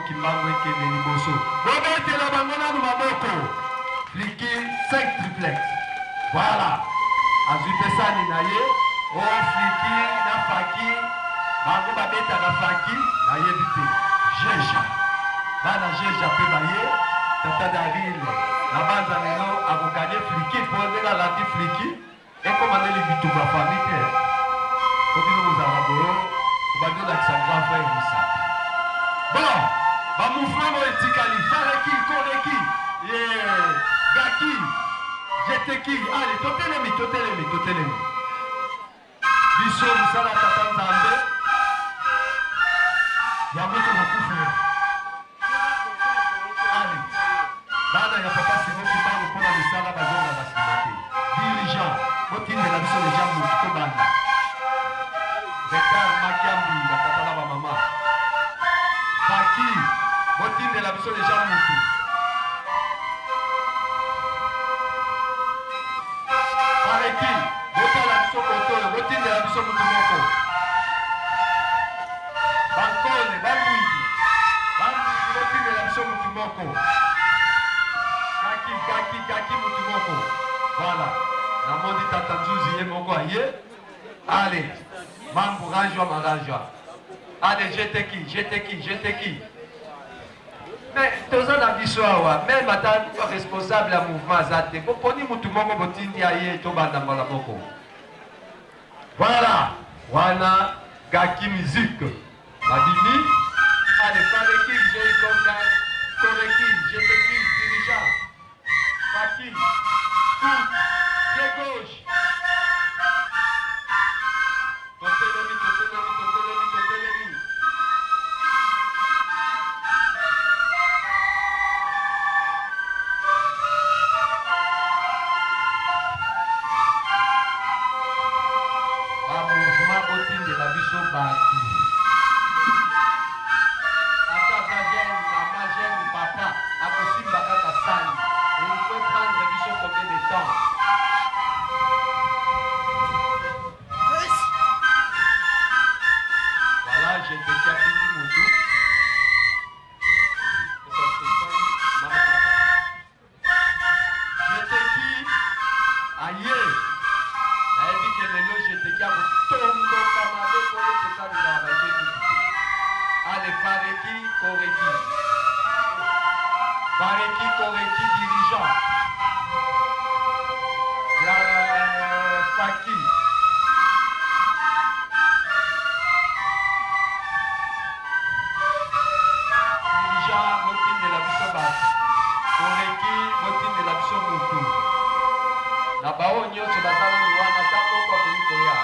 Kimbango ekende liboso bobetela bango nanu maboko Fliki 5 triplex voilà azwi pesani na ye Fliki na Faki bango babetaka Faki nayebi te jeja bana jeja mpe baye tata Darile na banza lelo akokanye Fliki mpo ndenge alati Fliki ekomandeli bitumba fami te kobino kozala bolo obandi olakisa grand frère Misapi bon ba mouvement etikali fareki koreki gaki jeteki allez totelemi biso musala tata nzambe yango tonakufa allez bana ya papa simoki bango mpona misala bazonga basima te dirigeant botindela biso deja motu tobanda Bekar Makiambi batata na bamama Faki botindela biso deja mutu Pareki botala biso kotoyo botindela biso mutu moko Bankole bamwidi botindela biso mutu moko Kaki mutu moko voilà namondi tata nzuzi ye moko aye allez mambo ranjwa allez jeteki mais toza na biso awa même ata responsable ya mouvement aza te boponi mutu moko botindi aye tobanda mbala moko voilà wana gaki musique babimi allez fareki jeikonga koreki jeteki dirigeant Faki tout pied gauche totelemi Pareki Koreki dirigeant. Faki. Dirigeant Motine de la Biso Basi. Koreki Motine de la Biso Moutou. Na bao nyonso bazala luwana tango kwa kuikoya.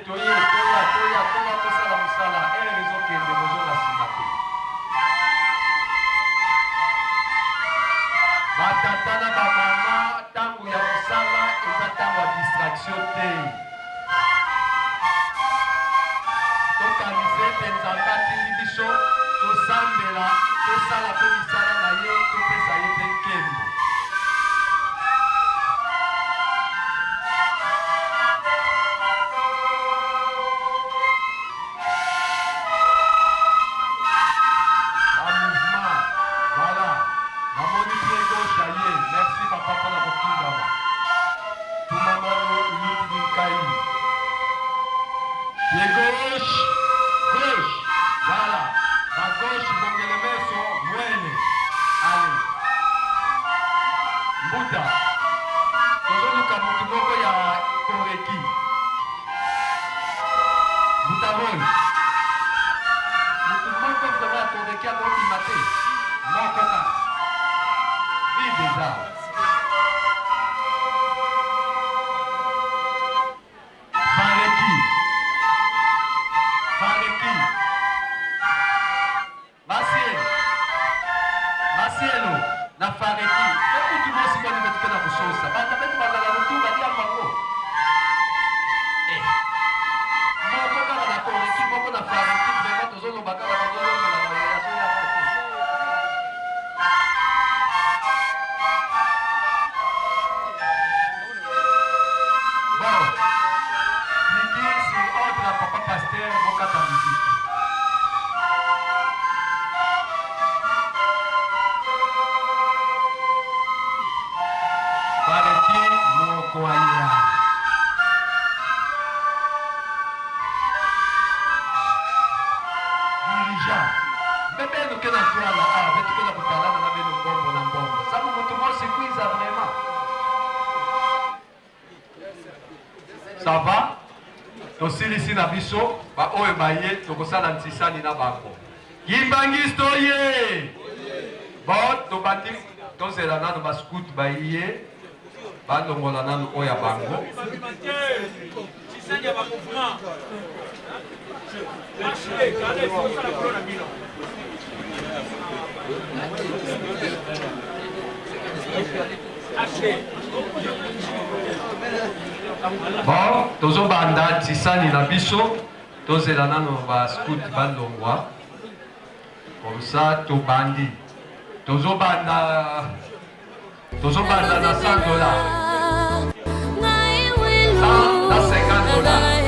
Toya kosala musala ere ezokende bozola nsima te. Batata na bamama ntango ya kosala eza ntango ya distraction te. Tokanise mpe nzambe atindi biso tosambela tosala mpe misala na ye topesa ye mpe nkembo. Merci papa pour la boutique. Tout maman l'outil caillou. Pied gauche, gauche. Voilà. À gauche, bon que les mains sont moyennes. Allez. Mbuta. Toujours nous camouflons beaucoup ya Koreki. Mbuta bon. Nous tout le monde peut vraiment Koreki à notre matin. Non, coca. Déjà. Fareki. Masielo. Na Fareki. Epo tu mosi kwa nimetuke na kusosa. Bata betu bagala mutunga dia mango. Moko kala na Koreki, moko na Fareki. Bema tozolo bagala bagolo na la relation ya Fareki. Papa Pasteur, Mokata musique. Pareki Mokoaya. Dirigeant. Bébé nous kena tuala ah, betu kena kutalana na beno bombo na bombo. Sabu mutu mosi kuiza vraiment. Ça va? Tosilisi na biso ba oyo baye tokosala ntisani na bango Kimbangi stoye bon tobati tozela nano bascout baye bandongola nano oya bango bon tozobanda tisani na biso tozela nano bascout bandongwa comme ça tobandi tozobanda na $100 na $50 $100 à $50.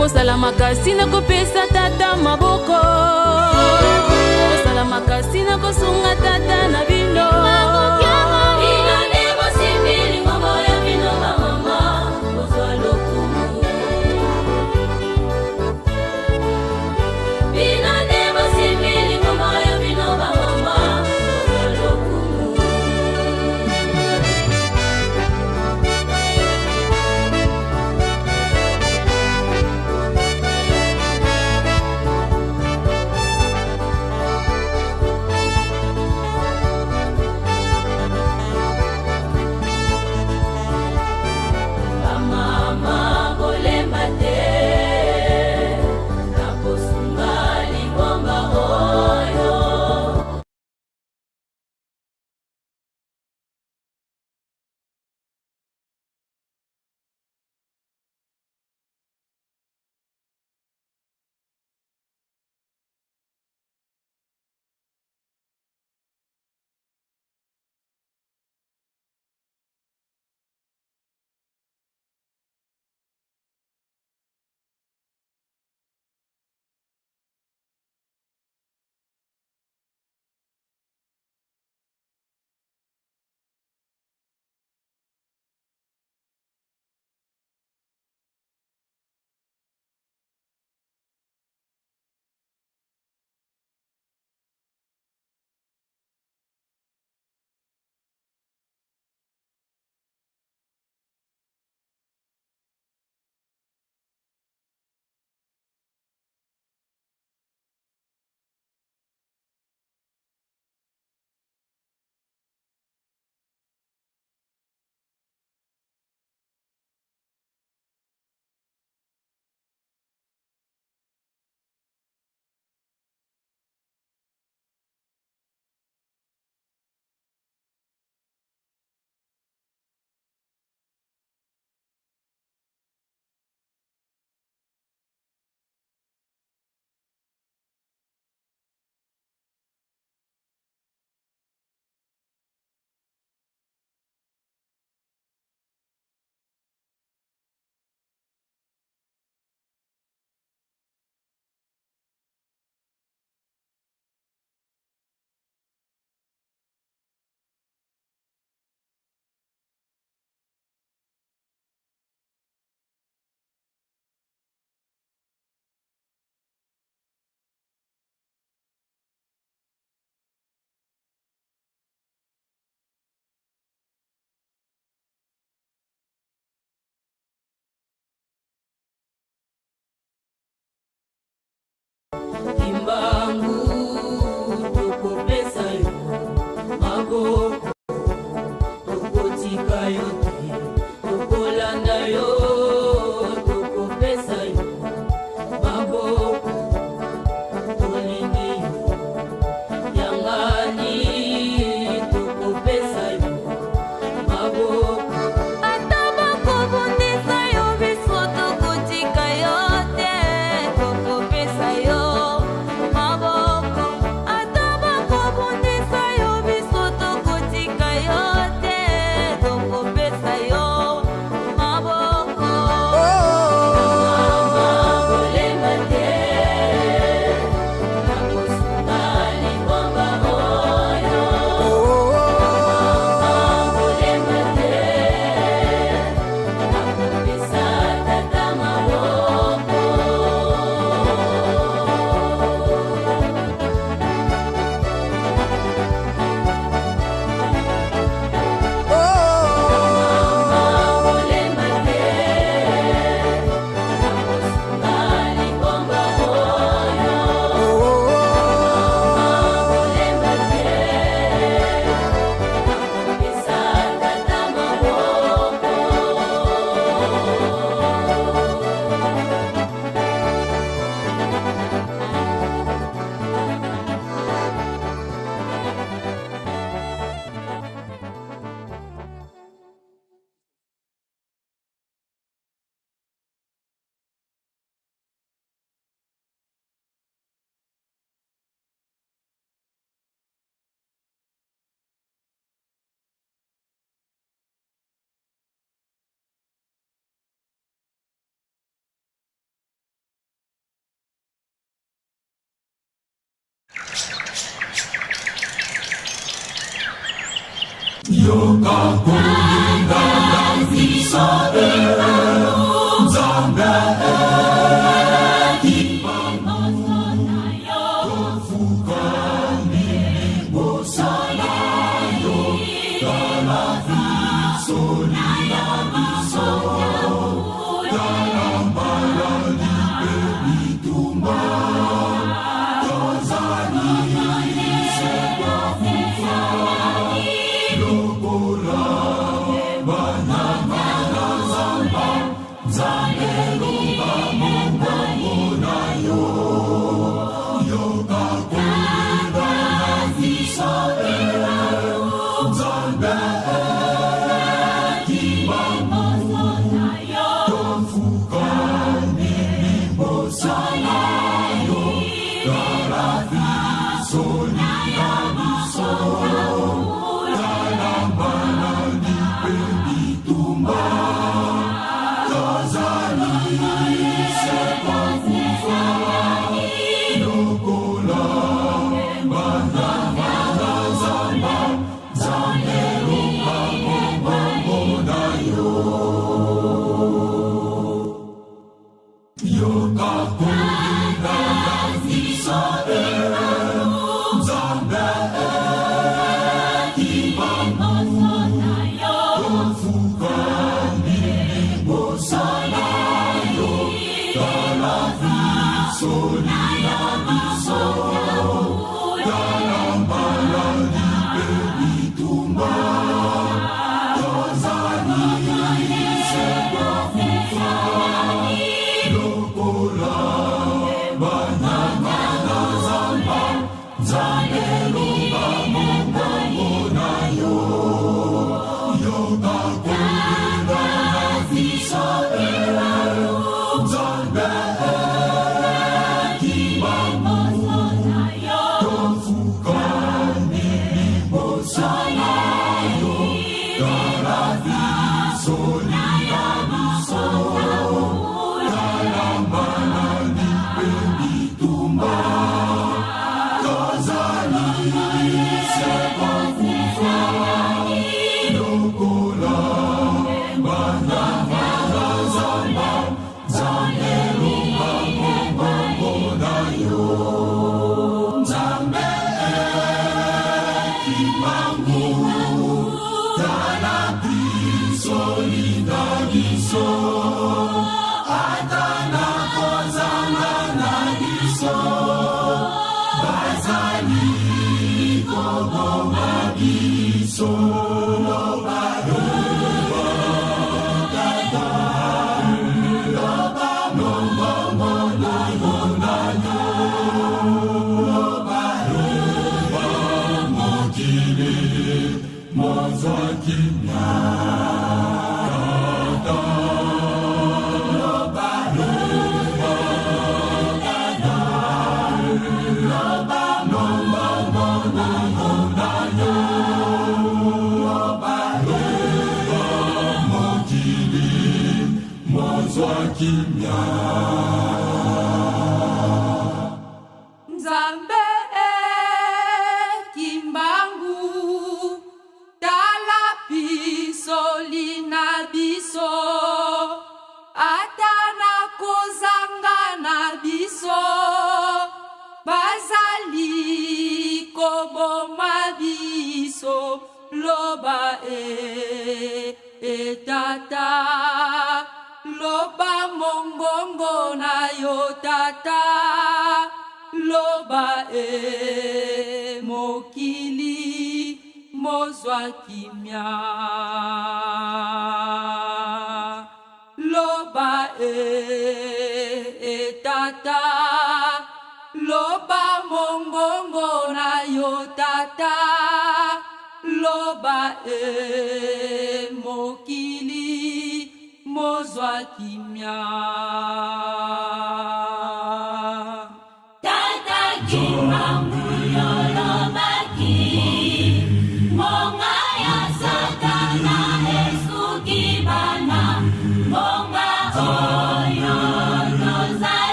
bosala makasi na kopesa tata maboko, bosala makasi na kosunga tata na bino. Bino nde bosimbili ngombo ya bino bamama, bozwa lokumu. Bino nde bosimbili ngombo ya bino bamama, bozwa lokumu.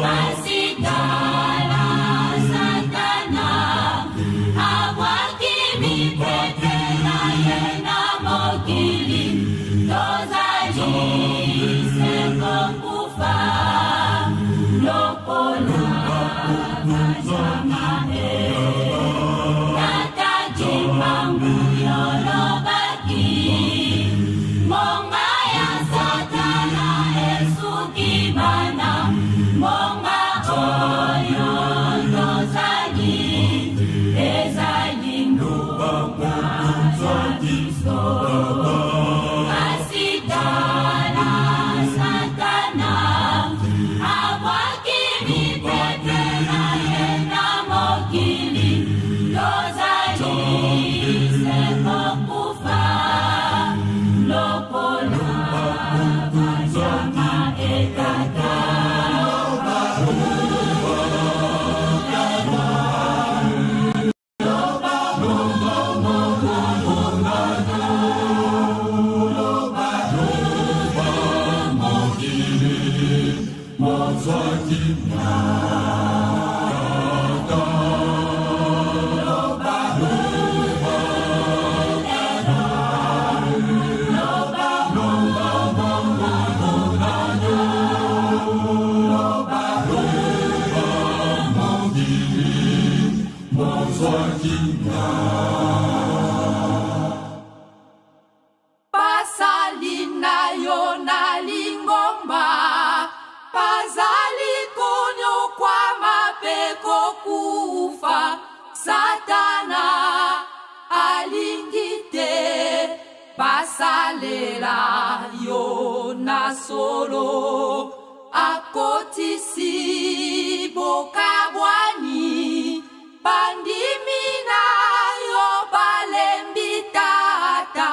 Masita Pasalela yo na solo akotisi bokabwani pandimina yo balembitata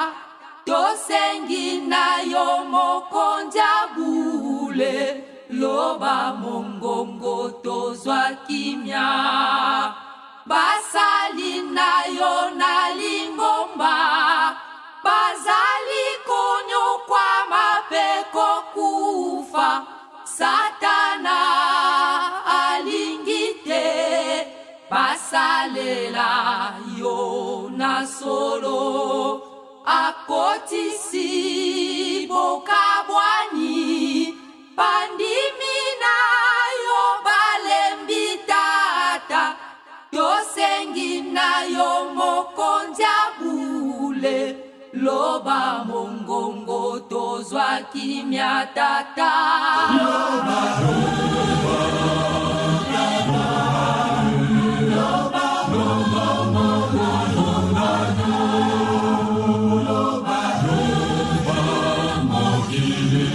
tosengina yo mokonjabule loba mongongo tozwa kimya basalina yo na lingomba bazali konyo kwa mapeko kufa satana alingite basalela yo na solo akotisi bokabwani pandimina yo balembitata tosengina yo mokonjabule loba mongongo tozwa kimya tata loba loba loba loba loba loba mogile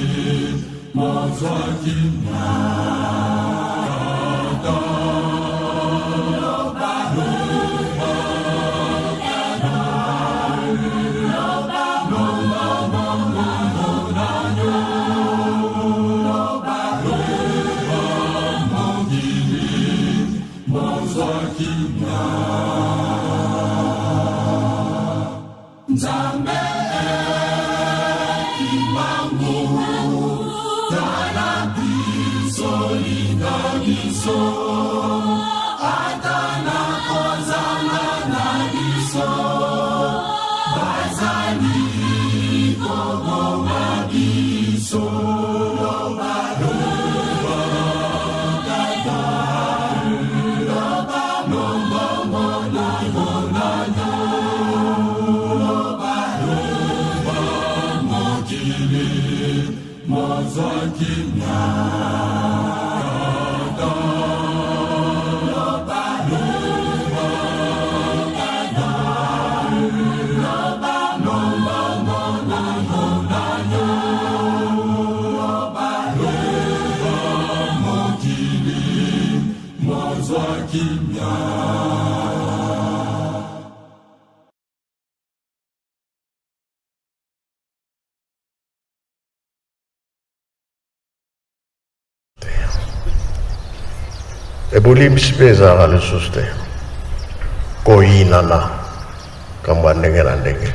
mozwa kimya Nzambe imangu dana biso linga biso atana kozanga na biso bazali koboma biso loba loba kata loba loba mona mona Ebuli msipeza hali suste koina na kamba ndenge na ndenge.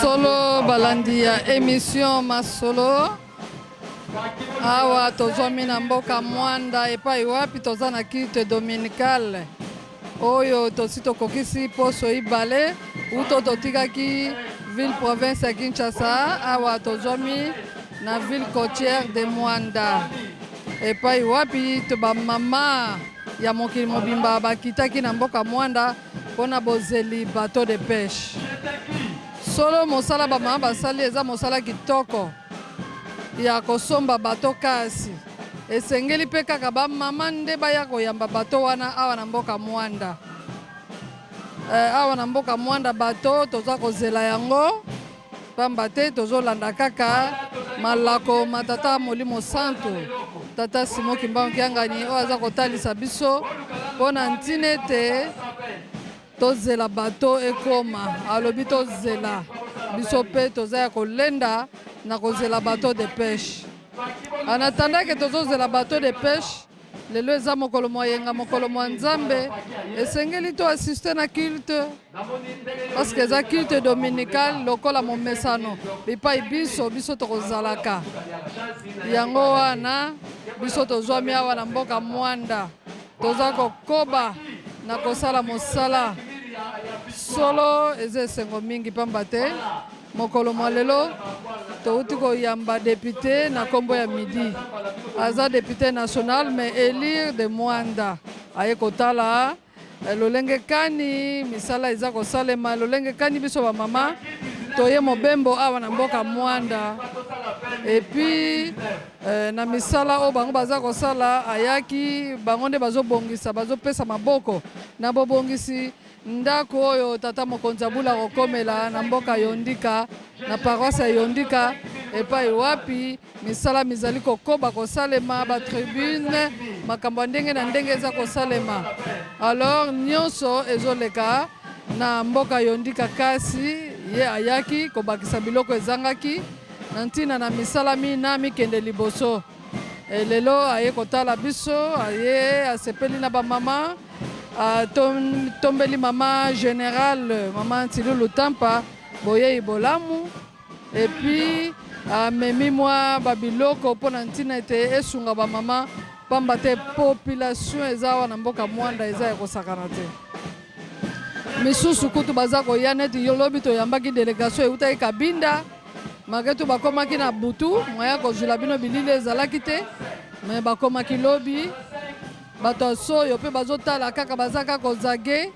Solo balandi ya émission masolo awa tozwami na mboka Mwanda epai wapi toza na culte dominicale oyo tosi tokokisi poso ibale uto totikaki ville province ya Kinshasa awa tozwami na ville côtière de Mwanda epai wapi to bamama ya mokili mobimba bakitaki na mboka Mwanda mpona bozeli bateau de pêche. Solo mosala bamama basali eza mosala kitoko ya kosomba bateau kasi esengeli mpe kaka bamama nde baya koyamba bateau wana awa na mboka Mwanda. Awa na mboka Mwanda bateau toza kozela yango pamba te tozolanda kaka malako matata Molimo Santo tata Simo Kimbangu Kiangani oyo aza kotalisa biso mpona ntine ete tozela bateau ekoma alobi tozela biso mpe toza ya kolenda na kozela bateau de pêche. En attendant que tozozela bateau de pêche lelo eza mokolo moyenga mokolo mwa Nzambe esengeli to assiste na culte parce que eza culte dominical lokola momesano bipai biso tokozalaka yango wana biso tozwami awa na mboka Mwanda toza kokoba na kosala mosala solo eza esengo mingi pamba te mokolo mwa lelo touti koyamba député na kombo ya midi aza député national mais élire de Mwanda aye kotala lolenge kani misala eza kosalema lolenge kani biso bamama toye mobembo awa na mboka Mwanda epuis na misala oyo bango baza kosala ayaki bango nde bazobongisa bazopesa maboko na bobongisi ndako oyo tata mokonzi abula kokomela na mboka Yondika na paroisse ya Yondika epai wapi misala mizali kokoba kosalema batribune makambo ndenge na ndenge eza kosalema alors nyonso ezoleka na mboka Yondika kasi ye ayaki kobakisa biloko ezangaki na ntina na misala mina mikende liboso lelo aye kotala biso aye asepeli na bamama tombeli mama général mama Ntilulu Tampa boye ibolamu epuis amemi mwa babiloko mpona ntina ete esunga bamama pamba te population eza awa na mboka Mwanda eza ya kosakana te misusu kutu baza koya neti yolobi toyambaki délégation eutaki Kabinda maketu bakomaki na butu mwaya kozwila bino bilili ezalaki te me bakomaki lobi bato soyo mpe bazotala kaka baza kaka kozage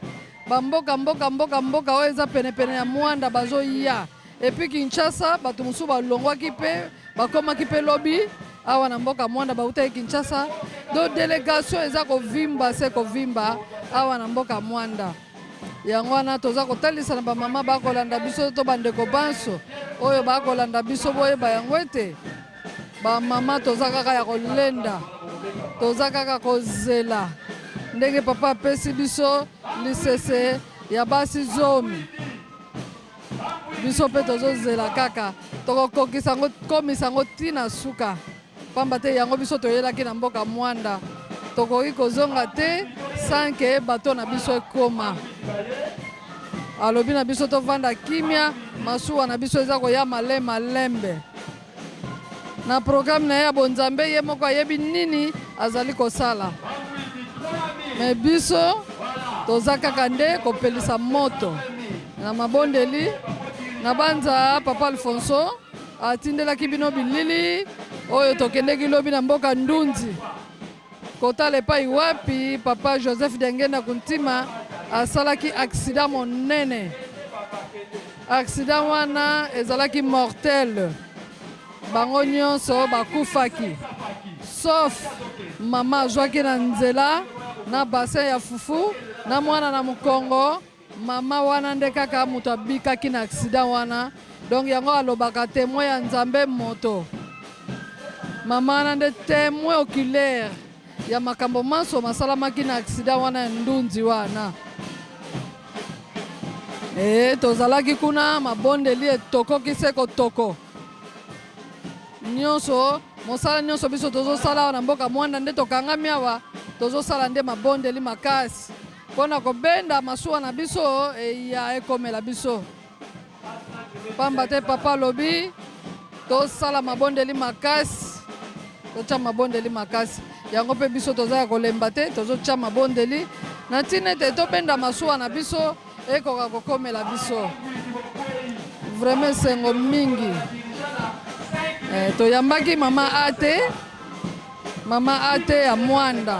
bamboka oyo eza penepene ya Mwanda bazoya epuis Kinshasa bato mosusu balongwaki mpe bakomaki mpe lobi awa na mboka Mwanda bautaki Kinshasa do délégation eza kovimba se kovimba awa na mboka Mwanda yango wana toza kotalisa na bamama bakolanda biso to bandeko banso oyo bakolanda biso boyeba yango ete bamama toza kaka ya kolenda toza kaka kozela ndenge papa apesi biso lisese ya basi zomi biso mpe tozozela kaka tokokokisa yango komisa yango ntina suka pamba te yango biso toyelaki na mboka Mwanda tokoki kozonga te sanke bato na biso ekoma alobi na biso tovanda kimia masuwa na biso eza koya malembe na programme na ye ya bonzambe ye moko ayebi nini azali kosala me biso toza kaka nde kopelisa moto na mabondeli na banza papa Alfonso atindelaki bino bilili oyo tokendeki lobi na mboka Ndunzi kotala epai wapi papa Joseph Dengena Kuntima asalaki accident monene accident wana ezalaki mortel bango nyonso bakufaki sauf mama azwaki na nzela na bassin ya fufu na mwana na mokongo mama wana nde kaka moto abikaki na accident wana donc yango alobaka témoin ya Nzambe moto mama wana nde témoin oculaire ya makambo manso masalamaki na accident wana ya ndunzi wana. Tozalaki kuna mabondeli etokoki se kotoko nyonso mosala nyonso biso tozosala awa na mboka Mwanda nde tokangami awa tozosala nde mabondeli makasi mpona kobenda masuwa na biso eya ekomela biso. Pamba te papa lobi tosala mabondeli makasi, totya mabondeli makasi yango mpe biso tozala kolemba te tozotya mabondeli na ntina ete tobenda masuwa na biso ekoka kokomela biso. Vraiment sengo mingi. Toyambaki mama Ate ya Mwanda,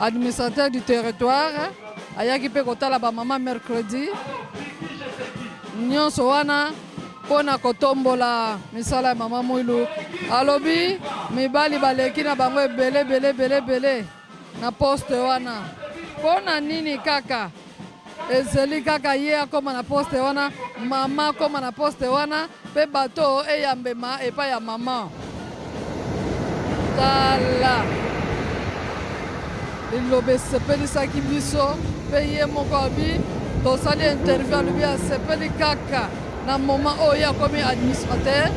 administrateur du territoire, ayaki pe kotala ba mama mercredi. Nyonso wana pona kotombola misala ya mama Mwilu. Alobi mibali baleki na bango ebele na poste wana. Pona nini kaka? Ezeli kaka ye akoma na poste wana, mama akoma na poste wana, pe bato eyambema epa ya mama. Tala lilobe sepelisaki biso pe ye moko abi tosali interview alobi asepeli kaka na moma oyo akomi administrateur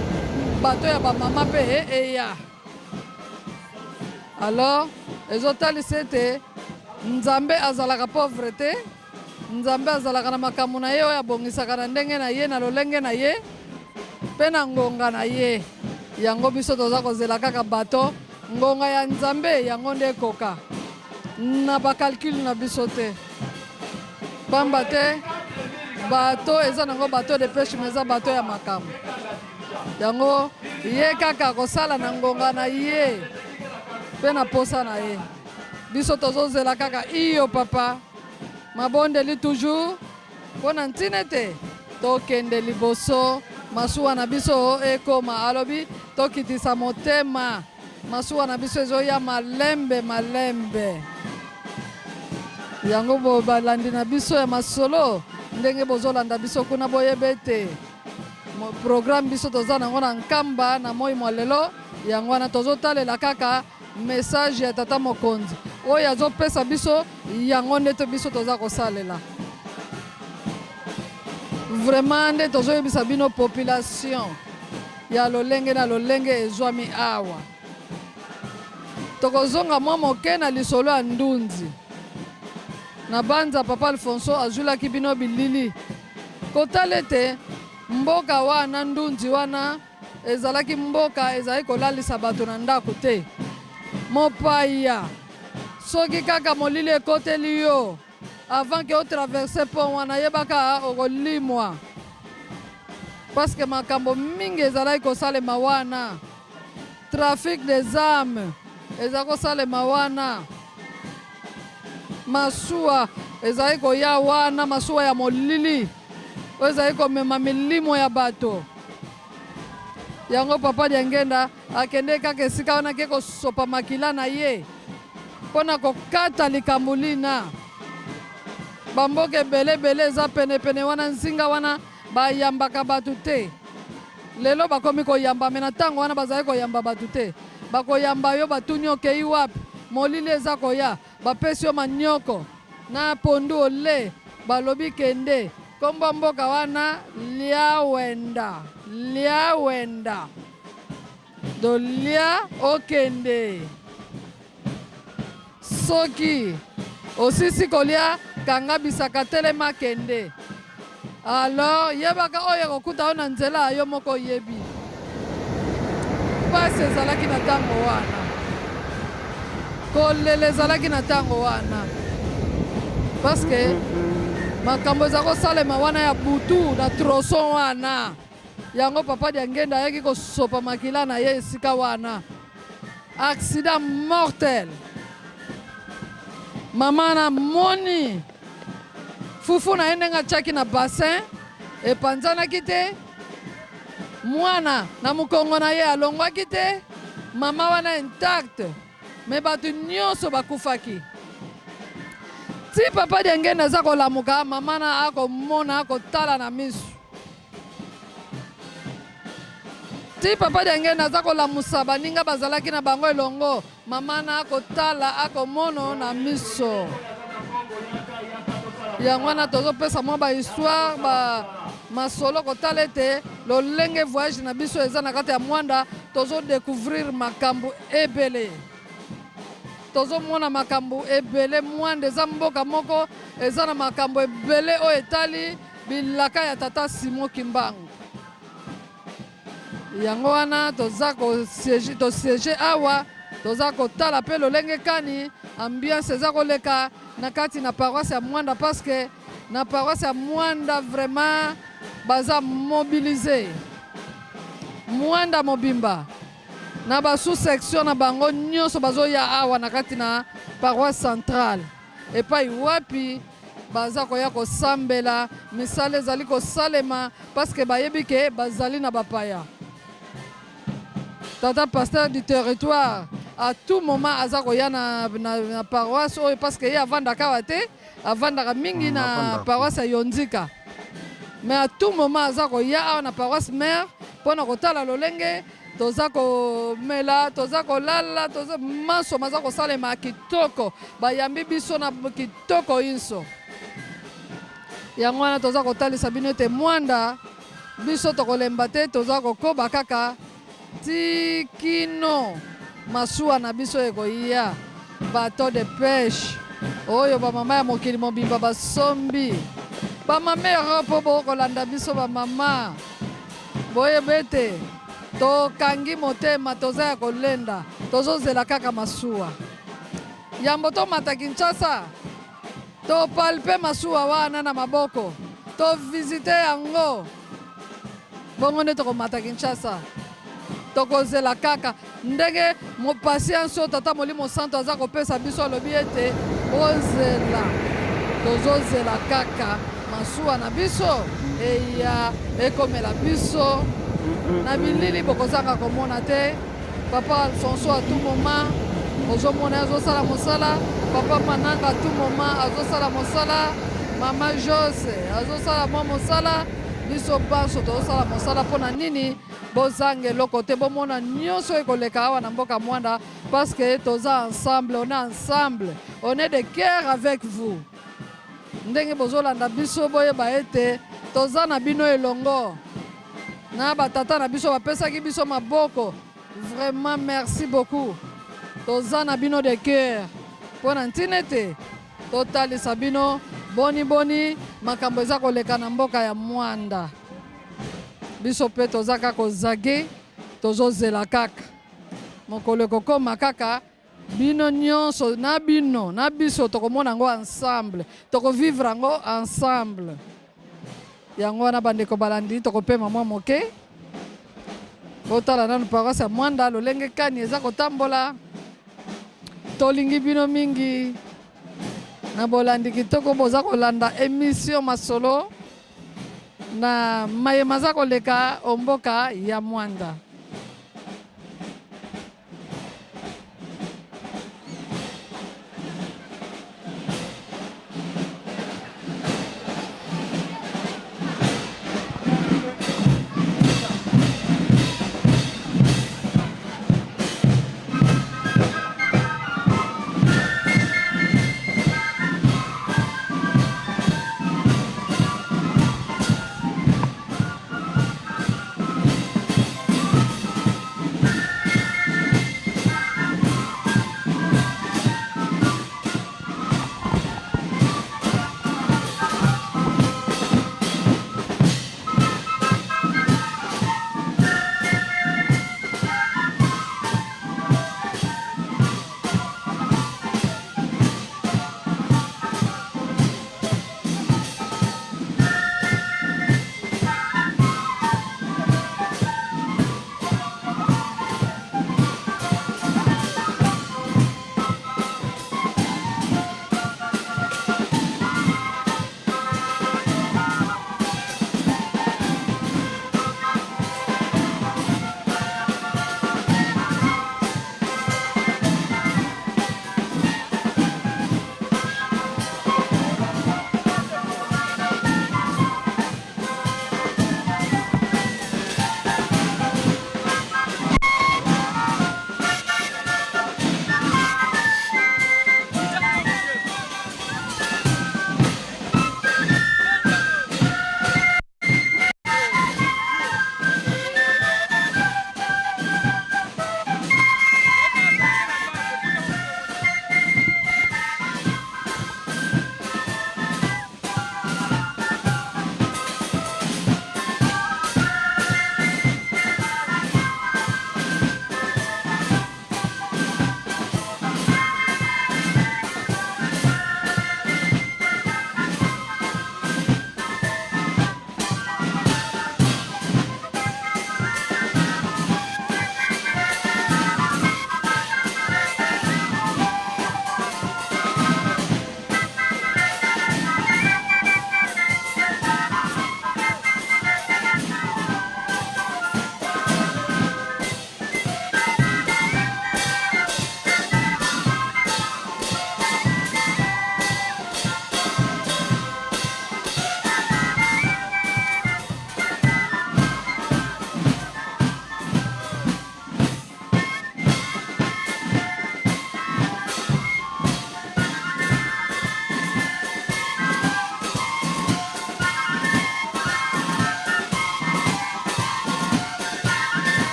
bato ya bamama pe eya. Alors ezotalisa ete Nzambe azalaka pauvre te, Nzambe azalaka na makambo na ye oyo abongisaka na ndenge na ye na lolenge na ye mpe na ngonga na ye. Yango biso toza kozela kaka bato ngonga ya Nzambe yango nde ekoka na bakalkule na biso te. Pamba te bato eza nango bato de peshe me eza bato ya makambo. Yango ye kaka kosala na ngonga na ye mpe na posa na ye. Biso tozozela kaka iyo papa mabondeli toujours mpona ntina ete tokende liboso masuwa na biso ekoma. Alobi tokitisa motema masuwa na biso ezoya malembe. Yango bo balandi na biso ya masolo ndenge bozolanda biso kuna boyeba ete programme biso toza nango na nkamba na moi mwa lelo. Yango wana tozotalela kaka message ya tata mokonzi oyo azopesa biso yango nde biso toza kosalela. Vraiment nde tozoyebisa bino population ya lolenge na lolenge ezwami awa. Tokozonga mwa moke na lisolo ya ndunzi na banza papa Alfonso azulaki bino bilili kotala ete mboka wana ndunzi wana ezalaki mboka ezali kolalisa bato na ndako te. Mopaya soki kaka molili ekoteli yo avant ke otraverse pont wana yebaka okolimwa parce que makambo mingi ezalaki kosalema wana. Trafic des armes ezali kosalema wana, masuwa ezali koya wana, masuwa ya molili oyo ezali komema milimo ya bato. Yango papa Diangenda akende kaka esika wana ke kosopa makila na ye mpona kokata likambo lina. Bamboka ebele eza penepene wana nzinga wana bayambaka bato te. Lelo bakomi koyamba me na ntango wana bazali koyamba bato te. Bakoyamba yo batuni okei wapi, molili eza koya bapesi yo manyoko na pondu ole balobi kende. Kombo mboka wana liawenda do lia okende. Soki osisi kolia kanga bisaka telema kende. Alors yebaka oyo kokuta ona nzela yo moko yebi. Pasi ezalaki na tango wana, kolele ezalaki na tango wana, parce que makambo eza kosalema wana ya butu na troson wana. Yango papa Diangenda ayaki kosopa makila na ye esika wana. Accident mortel. Mama na moni fufu na endenga chaki na bassin epanzanaki te. Mwana na mukongo na ye alongwaki te. Mama wana intact me bato nyonso bakufaki. Ti papa Diangenda aza kolamuka mama na akomona akotala na misu. ti papa denge naza kolamusa baninga bazalaki na bango elongo mama na akotala akomono na miso yango wana tozopesa mwa bahistoire masolo kotala ete lolenge voyage na biso eza na kati ya mwanda tozodécouvrir makambo ebele tozomona makambo ebele mwanda eza mboka moko eza na makambo ebele oyo etali bilaka ya tata Simon Kimbangu yango wana toza tosiege awa toza kotala mpe lolenge kani ambiance eza koleka na kati na paroisse ya mwanda parce que na paroisse ya mwanda vraiment baza mobilize mwanda mobimba na basu section na bango nyonso bazoya awa na kati na paroisse centrale epai wapi baza koya kosambela misala ezali kosalema parce que bayebi ke bazali na bapaya tata pasteur du territoire à tout moment aza koya na paroisse oyo parce que ye avandaka awa te avandaka mingi na paroisse ya Yonzika mais à tout moment aza koya awa na paroisse mère mpona kotala lolenge toza komela toza kolala toza maso maza kosalema kitoko bayambi biso na kitoko inso yango wana toza kotalisa bino ete mwanda biso tokolemba te toza kokoba kaka tikino masuwa na biso ekoya bateau de pêche oyo bamama ya mokili mobimba basombi bamama Europe bokolanda biso bamama boyeba ete tokangi motema toza ya kolenda tozozela kaka masuwa yambo tomata Kinshasa topalpe masuwa wana na maboko tovisite yango bongo nde tokomata Kinshasa tokozela kaka ndenge mopasiansi oyo tata molimo santo aza kopesa biso alobi ete ozela tozozela kaka masuwa na biso eya ekomela biso na bilili bokozanga komona te papa Alfonso à tout moment ozomona azosala mosala papa Mananga à tout moment azosala mosala mama Jose azosala mwa mosala biso banso tozosala mosala mpona nini bozanga eloko te bomona nyonso ekoleka awa na mboka mwanda parce que toza ensemble on est ensemble on est de cœur avec vous ndenge bozolanda biso boyeba ete toza na bino elongo na batata na biso bapesaki biso maboko vraiment merci beaucoup toza na bino de cœur mpona ntina ete totalisa bino boni makambo eza koleka na mboka ya mwanda biso mpe toza kaka kozage tozozela kaka mokolo ekokoma kaka bino nyonso na bino na biso tokomona yango ensemble tokovivre yango ensemble yango wana bandeko balandi tokopema mwa moke botala nanu paroisse ya mwanda lolenge kani eza kotambola tolingi bino mingi na bolandi kitoko boza kolanda émission masolo na mayema za koleka omboka ya mwanda.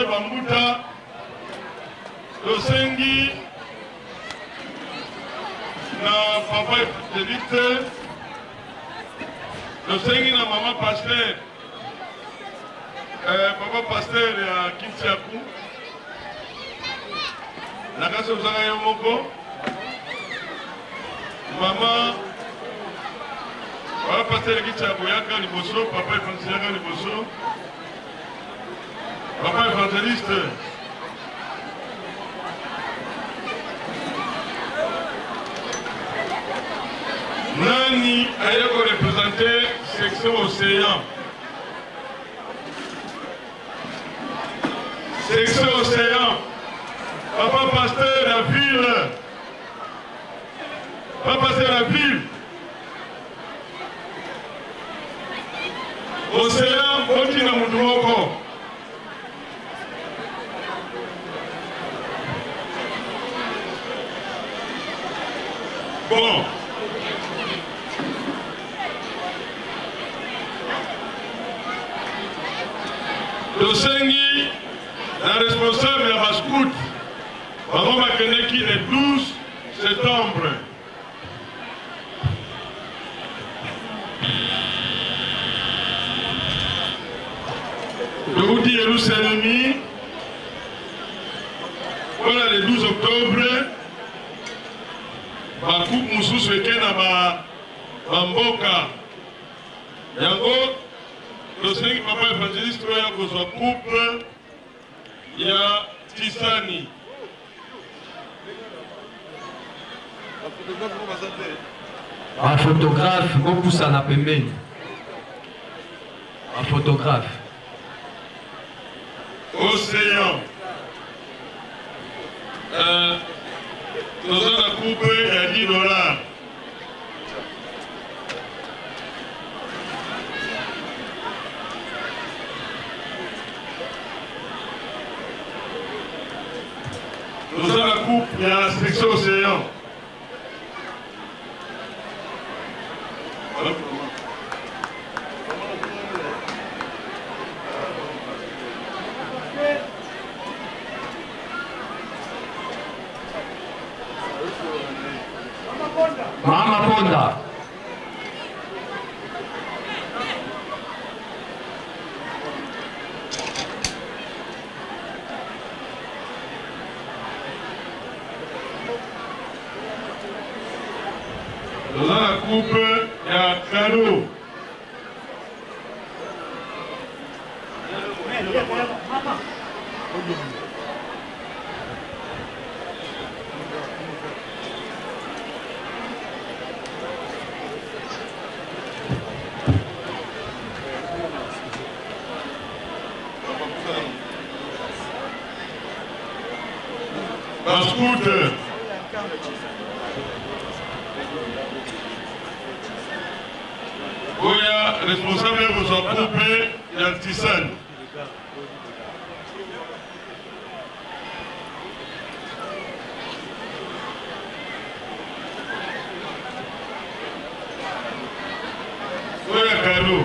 Bambuta, Losengi, na papa Félix, Losengi na mama pasteur, papa pasteur ya Kintiaku, na kasa uzanga yomoko, mama, papa pasteur Kintiaku yaka liboso, papa Evangeliste yaka liboso. Papa évangéliste, nani ayeko représenter section Océan? Section Océan, papa pasteur la ville, papa pasteur la ville. Océan, Otina Moudouoko. Bon. Losengi, la responsable de la scout, Maman Makeneki le 12 septembre. Doudi Yerusalemi, voilà le 12 octobre. Bakoup Moussous Wekena Bamboka Yango Losengi papa évangéliste ya kozwa coupe ya Tisani. Un photographe beaucoup ça n'a pembeni. Un photographe. Océan. Nous avons la coupe à $10. Nous avons la coupe et la section Océan. Mama Ponda. Nous avons la coupe et la cadeau. La scout. Oya responsable de vos groupes Yantisan. Oya Carlo.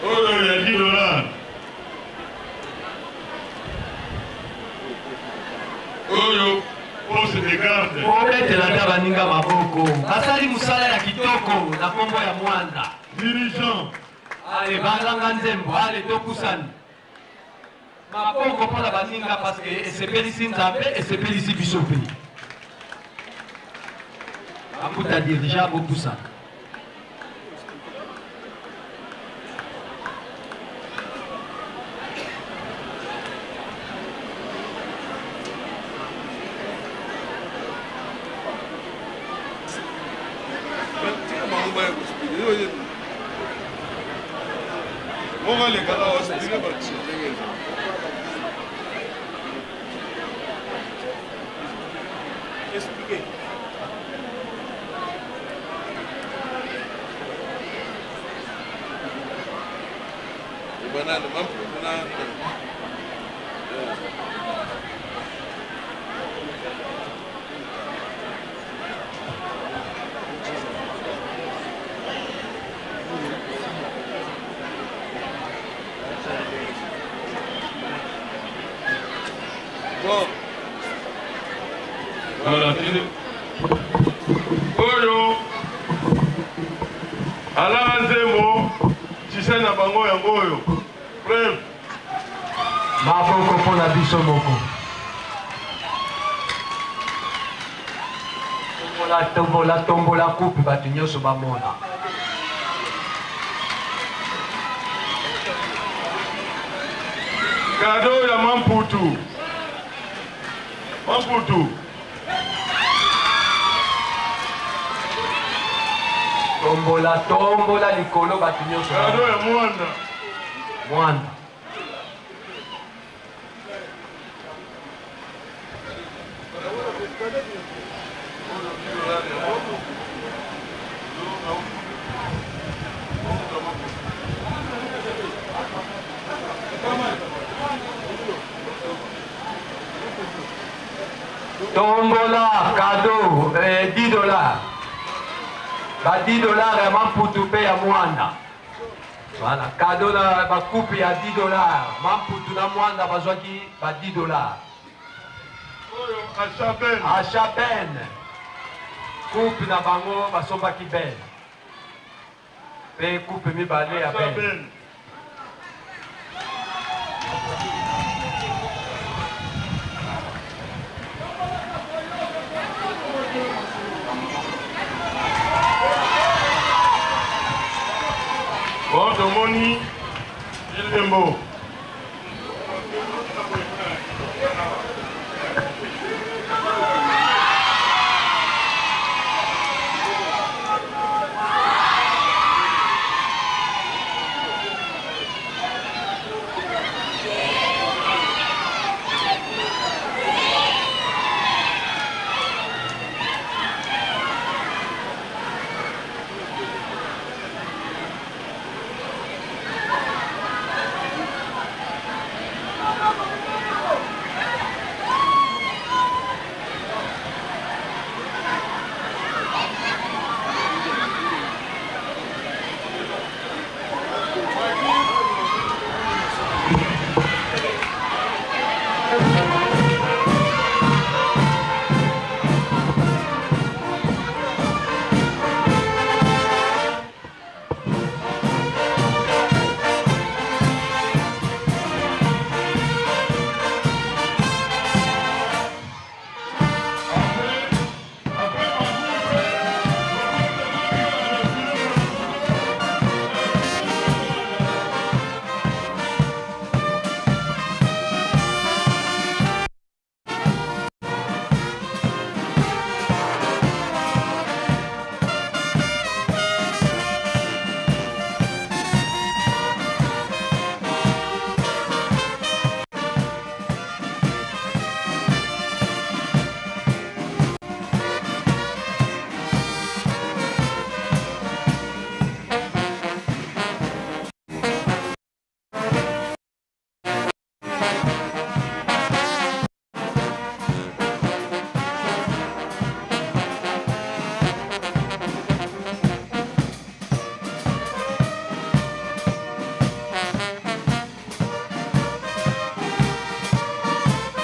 Oya il y a $10. Oyo pose de garde. Obetela baninga maboko. Basali musala ya kitoko na kombo ya Mwanda. Dirigeant. Ale balanga nzembo, ale tokusani. Maboko pona baninga parce que esepelisi nzambe, esepelisi biso pe. Akuta dirigeant bokusaka. mambo ya kuspidi. Moga le kala hospitali kwa chini. Expliquez. Banana mambo banana. Bon. Voilà, oyo ala nzembo chisena bango ya ngoyo. Bref. Maboko mpona biso moko. Tombola coupe bato nyonso bamona. Kado ya Mamputu. Tombola likolo bato nyonso. Kado ya Mwanda. Tombola, cadeau, $10. Ba $10 ya Mamputu pe ya Mwanda. Voilà, cadeau na ba coupe ya $10. Mamputu na Mwanda bazwaki ba $10. A Chaben. Coupe na bango basombaki ben. Pe coupe mibale ya ben. Bon, tomoni, il est beau.